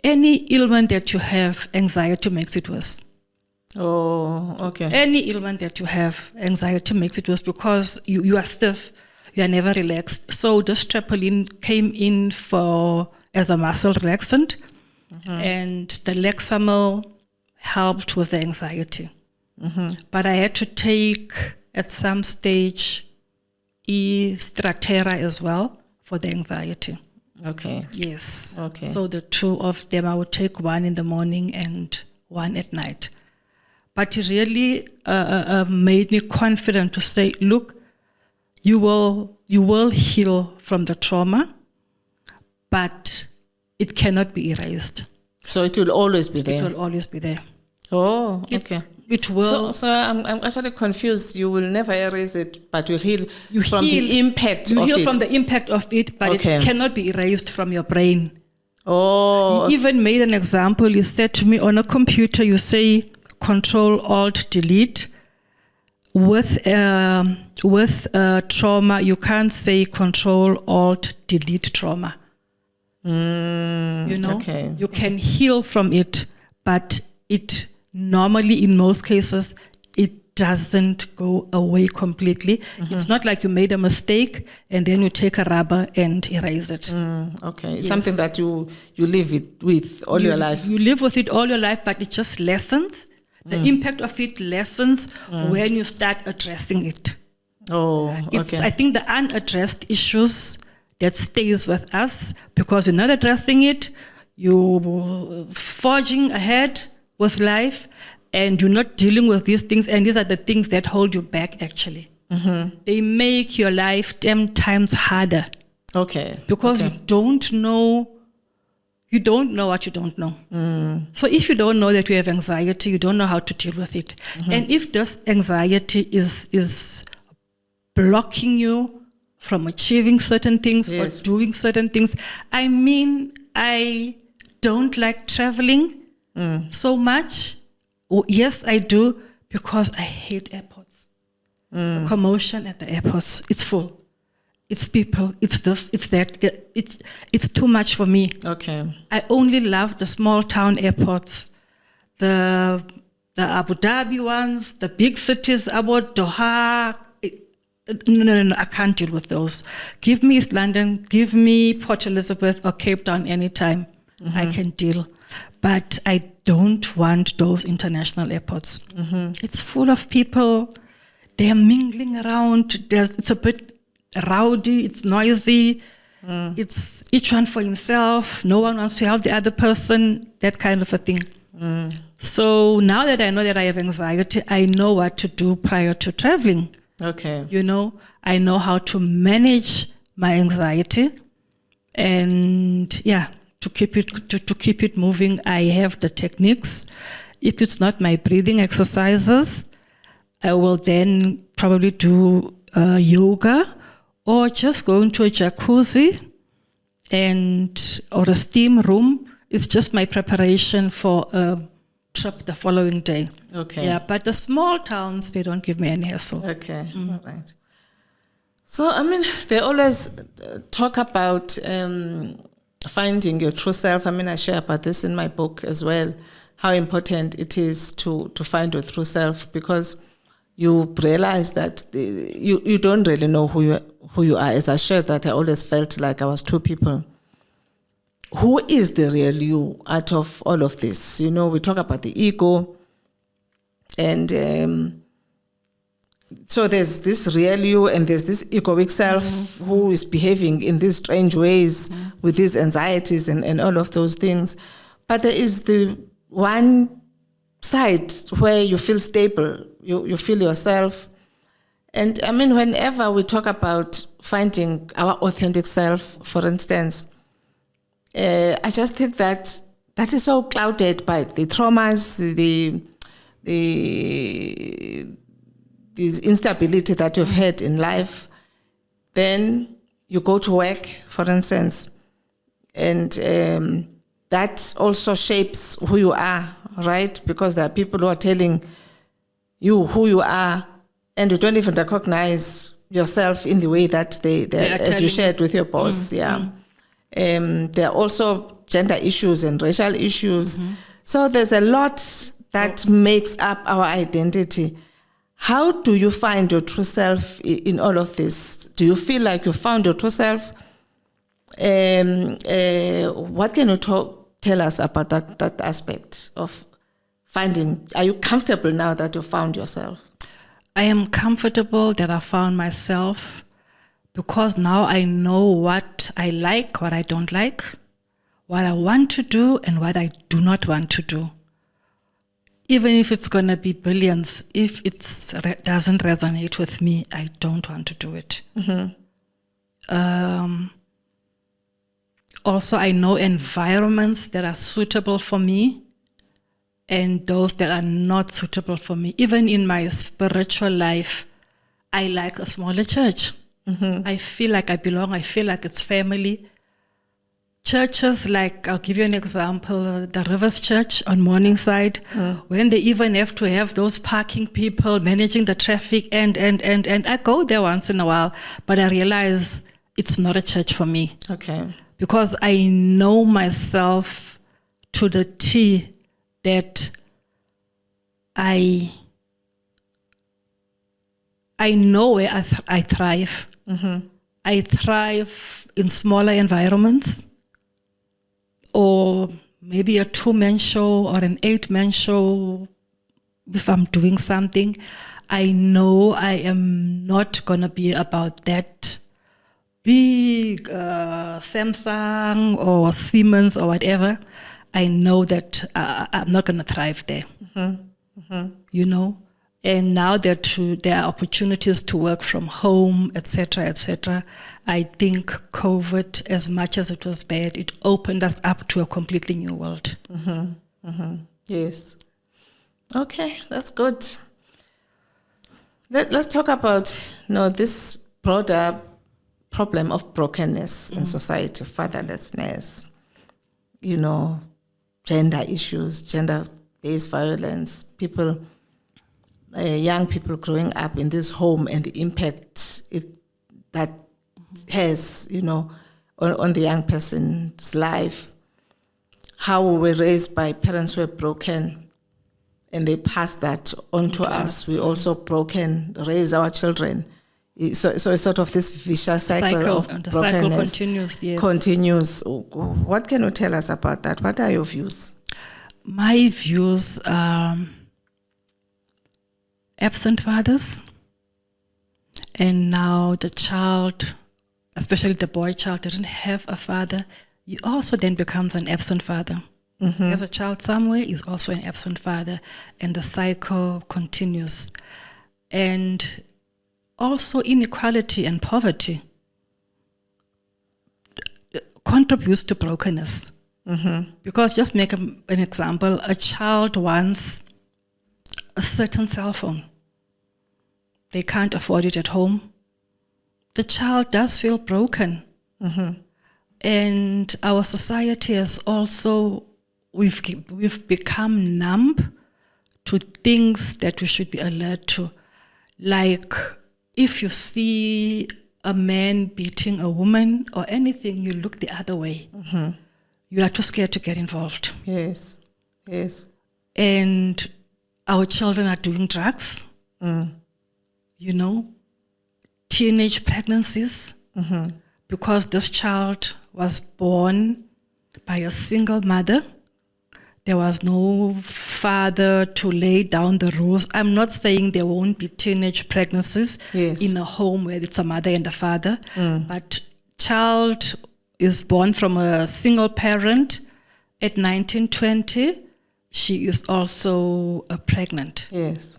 S2: any ailment that you have, anxiety makes it worse.
S1: Oh, okay.
S2: Any ailment that you have, anxiety makes it worse because you are stiff, you are never relaxed. So this Trepoline came in as a muscle relaxant, and the Lexamil helped with the anxiety. But I had to take, at some stage, Stratera as well for the anxiety.
S1: Okay.
S2: Yes.
S1: Okay.
S2: So the 2 of them, I would take 1 in the morning and 1 at night. But it really made me confident to say, look, you will heal from the trauma, but it cannot be erased.
S1: So it will always be there?
S2: It will always be there.
S1: Oh, okay.
S2: It will.
S1: So I'm actually confused. You will never erase it, but you heal from the impact of it.
S2: You heal from the impact of it, but it cannot be erased from your brain.
S1: Oh.
S2: He even made an example. He said to me, on a computer, you say Control-Alt-Delete. With trauma, you can't say Control-Alt-Delete trauma.
S1: Okay.
S2: You can heal from it, but it normally, in most cases, it doesn't go away completely. It's not like you made a mistake and then you take a rubber and erase it.
S1: Okay, it's something that you live with all your life.
S2: You live with it all your life, but it just lessens. The impact of it lessens when you start addressing it.
S1: Oh,
S2: It's,
S1: okay.
S2: I think the unaddressed issues that stays with us because you're not addressing it, you're forging ahead with life, and you're not dealing with these things, and these are the things that hold you back, actually. They make your life 10 times harder.
S1: Okay.
S2: Because you don't know what you don't know. So if you don't know that you have anxiety, you don't know how to deal with it. And if this anxiety is blocking you from achieving certain things or doing certain things, I mean, I don't like traveling so much. Oh, yes, I do, because I hate airports. The commotion at the airports, it's full. It's people, it's this, it's that. It's too much for me.
S1: Okay.
S2: I only love the small town airports, the Abu Dhabi ones, the big cities, Abu Doha. No, I can't deal with those. Give me East London, give me Port Elizabeth or Cape Town anytime. I can deal. But I don't want those international airports. It's full of people. They are mingling around. It's a bit rowdy. It's noisy. It's each one for himself. No one wants to help the other person. That kind of a thing. So now that I know that I have anxiety, I know what to do prior to traveling.
S1: Okay.
S2: You know, I know how to manage my anxiety, and to keep it moving, I have the techniques. If it's not my breathing exercises, I will then probably do yoga or just go into a jacuzzi or a steam room. It's just my preparation for a trip the following day.
S1: Okay.
S2: Yeah, but the small towns, they don't give me any hassle.
S1: Okay. All right. So, I mean, they always talk about finding your true self. I mean, I share about this in my book as well, how important it is to find your true self, because you realize that you don't really know who you are. As I shared that, I always felt like I was two people. Who is the real you out of all of this? You know, we talk about the ego, and so there's this real you and there's this egoic self who is behaving in these strange ways with these anxieties and all of those things. But there is the one side where you feel stable, you feel yourself. And I mean, whenever we talk about finding our authentic self, for instance, I just think that is so clouded by the traumas, this instability that you've had in life. Then you go to work, for instance, and that also shapes who you are, right? Because there are people who are telling you who you are, and you don't even recognize yourself in the way that they as you shared with your boss. There are also gender issues and racial issues. So there's a lot that makes up our identity. How do you find your true self in all of this? Do you feel like you found your true self? What can you tell us about that aspect of finding? Are you comfortable now that you found yourself?
S2: I am comfortable that I found myself, because now I know what I like, what I don't like, what I want to do and what I do not want to do. Even if it's going to be billions, if it doesn't resonate with me, I don't want to do it. Also, I know environments that are suitable for me and those that are not suitable for me. Even in my spiritual life, I like a smaller church. I feel like I belong. I feel like it's family. Churches like, I'll give you an example, the Rivers Church on Morningside, when they even have to have those parking people managing the traffic, and I go there once in a while, but I realize it's not a church for me.
S1: Okay.
S2: Because I know myself to the T that I I know where I thrive. I thrive in smaller environments, or maybe a 2-man show or an 8-man show. If I'm doing something, I know I am not going to be about that big Samsung or Siemens or whatever. I know that I'm not going to thrive there. You know? And now there are opportunities to work from home, etc., etc. I think COVID, as much as it was bad, it opened us up to a completely new world.
S1: Yes. Okay, that's good. Let's talk about this broader problem of brokenness in society, fatherlessness, gender issues, gender-based violence, young people growing up in this home and the impact that has, on the young person's life. How we were raised by parents who were broken, and they passed that on to us. We also raise our children. So it's sort of this vicious cycle of brokenness.
S2: Cycle continues, yes.
S1: Continues. What can you tell us about that? What are your views?
S2: My views are absent fathers, and now the child, especially the boy child, didn't have a father. He also then becomes an absent father. He has a child somewhere, he's also an absent father, and the cycle continues. And also inequality and poverty contributes to brokenness. Because just make an example, a child wants a certain cell phone. They can't afford it at home. The child does feel broken. And our society has also, we've become numb to things that we should be alert to. Like if you see a man beating a woman or anything, you look the other way. You are too scared to get involved.
S1: Yes.
S2: And our children are doing drugs, teenage pregnancies, because this child was born by a single mother. There was no father to lay down the rules. I'm not saying there won't be teenage pregnancies in a home where it's a mother and a father, but child is born from a single parent at 19, 20. She is also pregnant.
S1: Yes.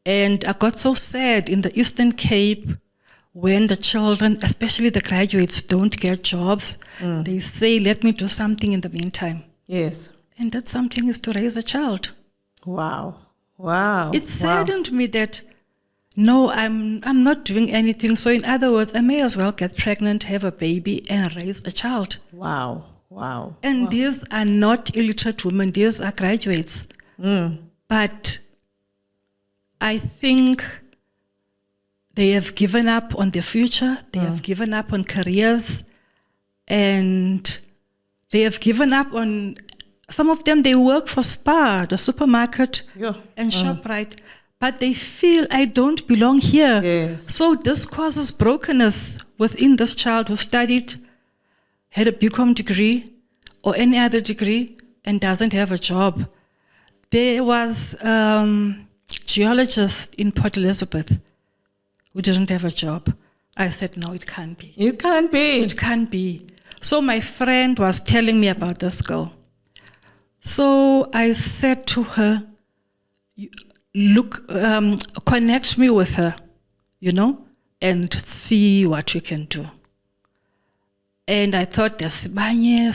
S2: And I got so sad in the Eastern Cape when the children, especially the graduates, don't get jobs. They say, let me do something in the meantime.
S1: Yes.
S2: And that something is to raise a child.
S1: Wow.
S2: It saddened me that, no, I'm not doing anything. So in other words, I may as well get pregnant, have a baby, and raise a child.
S1: Wow.
S2: And these are not illiterate women. These are graduates. But I think they have given up on their future. They have given up on careers. And they have given up on, some of them, they work for Spar, the supermarket, and ShopRite. But they feel, I don't belong here.
S1: Yes.
S2: So this causes brokenness within this child who studied, had a BCom degree or any other degree, and doesn't have a job. There was a geologist in Port Elizabeth who didn't have a job. I said, no, it can't be.
S1: It can't be.
S2: It can't be. So my friend was telling me about this girl. So I said to her, look, connect me with her, and see what we can do. And I thought, there's Banye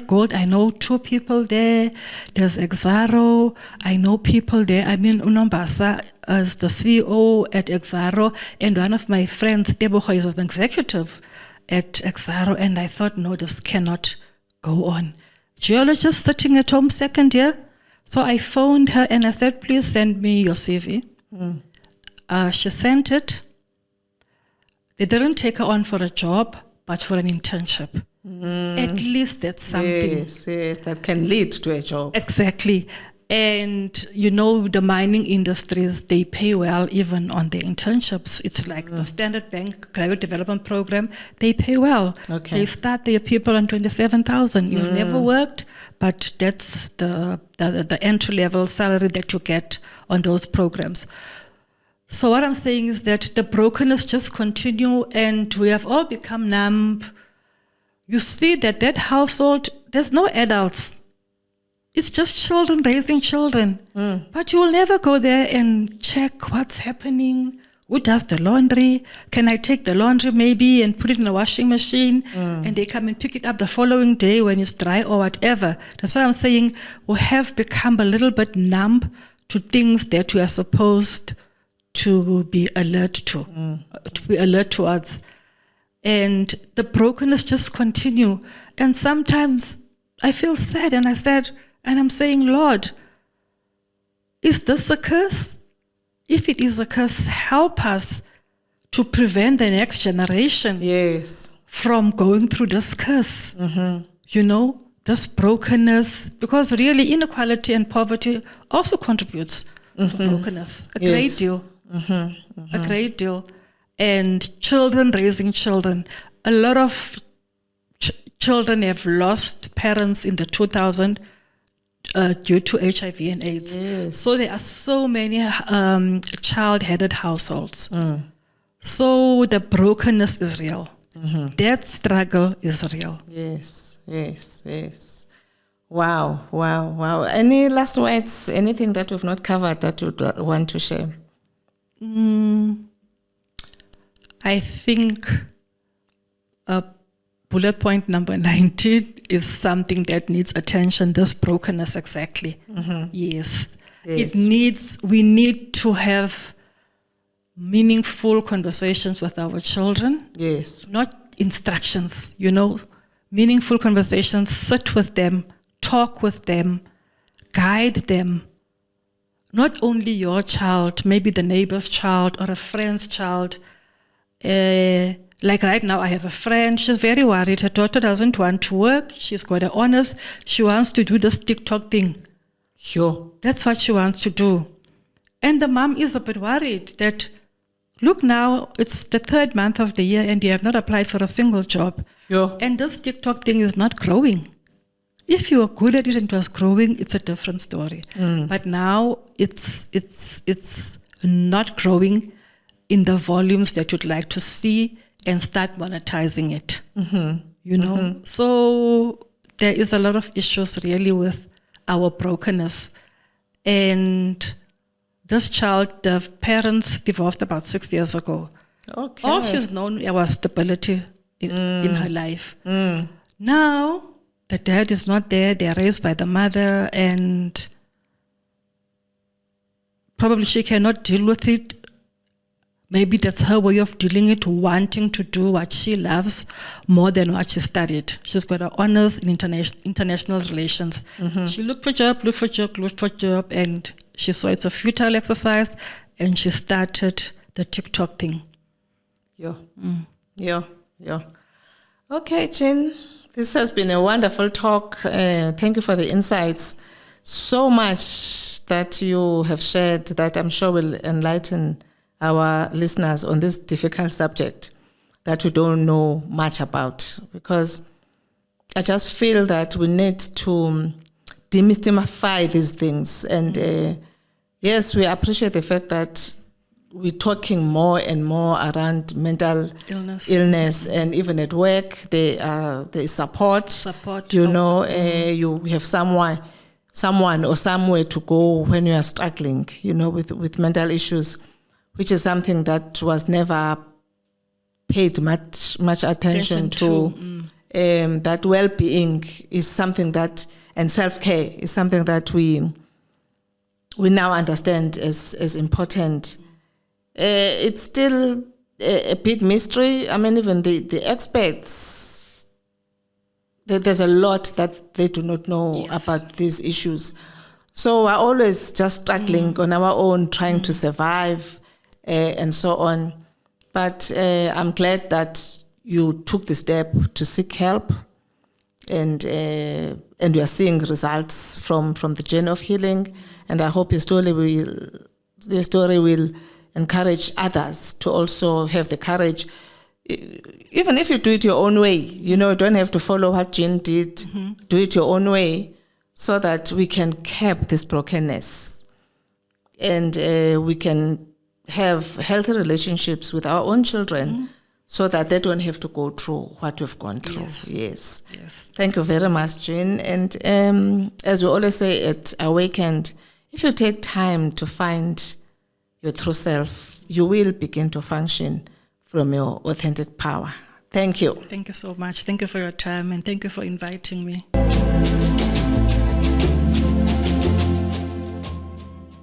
S2: Gold. I know 2 people there. There's Exaro. I know people there. I mean, Unombasa is the CEO at Exaro, and one of my friends, Teboho, is an executive at Exaro. And I thought, no, this cannot go on. Geologist sitting at home, second year. So I phoned her and I said, please send me your CV. She sent it. They didn't take her on for a job, but for an internship. At least that's something.
S1: Yes, that can lead to a job.
S2: Exactly. And the mining industries, they pay well even on their internships. It's like the Standard Bank Graduate Development Program, they pay well.
S1: Okay.
S2: They start their people on 27,000. You've never worked, but that's the entry-level salary that you get on those programs. So what I'm saying is that the brokenness just continue, and we have all become numb. You see that household, there's no adults. It's just children raising children. But you will never go there and check what's happening. Who does the laundry? Can I take the laundry maybe and put it in a washing machine? And they come and pick it up the following day when it's dry or whatever. That's why I'm saying we have become a little bit numb to things that we are supposed to be alert to be alert towards. And the brokenness just continue. And sometimes I feel sad, and I'm saying, Lord, is this a curse? If it is a curse, help us to prevent the next generation from going through this curse. This brokenness, because really inequality and poverty also contributes to brokenness, a great deal. A great deal. And children raising children. A lot of children have lost parents in the 2000s due to HIV and AIDS.
S1: Yes.
S2: So there are so many child-headed households. So the brokenness is real. That struggle is real.
S1: Yes. Wow. Any last words, anything that we've not covered that you want to share?
S2: I think bullet point number 19 is something that needs attention, this brokenness exactly. Yes. We need to have meaningful conversations with our children.
S1: Yes.
S2: Not instructions, meaningful conversations, sit with them, talk with them, guide them. Not only your child, maybe the neighbor's child or a friend's child. Like right now, I have a friend, she's very worried. Her daughter doesn't want to work. She's got her honors. She wants to do this TikTok thing.
S1: Sure.
S2: That's what she wants to do. And the mom is a bit worried that, look now, it's the 3rd month of the year and you have not applied for a single job.
S1: Sure.
S2: And this TikTok thing is not growing. If you are good at it and it was growing, it's a different story. But now it's not growing in the volumes that you'd like to see, and start monetizing it. So there is a lot of issues really with our brokenness. And this child, the parents divorced about 6 years ago.
S1: Okay.
S2: All she's known was stability in her life. Now, the dad is not there. They're raised by the mother, and probably she cannot deal with it. Maybe that's her way of dealing it, wanting to do what she loves more than what she studied. She's got her honors in international relations. She looked for job, and she saw it's a futile exercise, and she started the TikTok thing.
S1: Yeah. Okay, Jean, this has been a wonderful talk. Thank you for the insights. So much that you have shared that I'm sure will enlighten our listeners on this difficult subject that we don't know much about, because I just feel that we need to demystify these things. And yes, we appreciate the fact that we're talking more and more around mental illness, and even at work there is support. You have someone or somewhere to go when you are struggling, with mental issues, which is something that was never paid much attention to. That well-being is something that, and self-care is something that we now understand as important. It's still a big mystery. I mean, even the experts, there's a lot that they do not know about these issues. So we're always just struggling on our own, trying to survive, and so on. But I'm glad that you took the step to seek help. and we are seeing results from the journey of healing. And I hope your story will encourage others to also have the courage. Even if you do it your own way, you don't have to follow what Jean did. Do it your own way, so that we can curb this brokenness, and we can have healthy relationships with our own children, so that they don't have to go through what we've gone through. Yes. Thank you very much, Jean. And as we always say at Awakened, if you take time to find your true self, you will begin to function from your authentic power. Thank you.
S2: Thank you so much. Thank you for your time, and thank you for inviting me.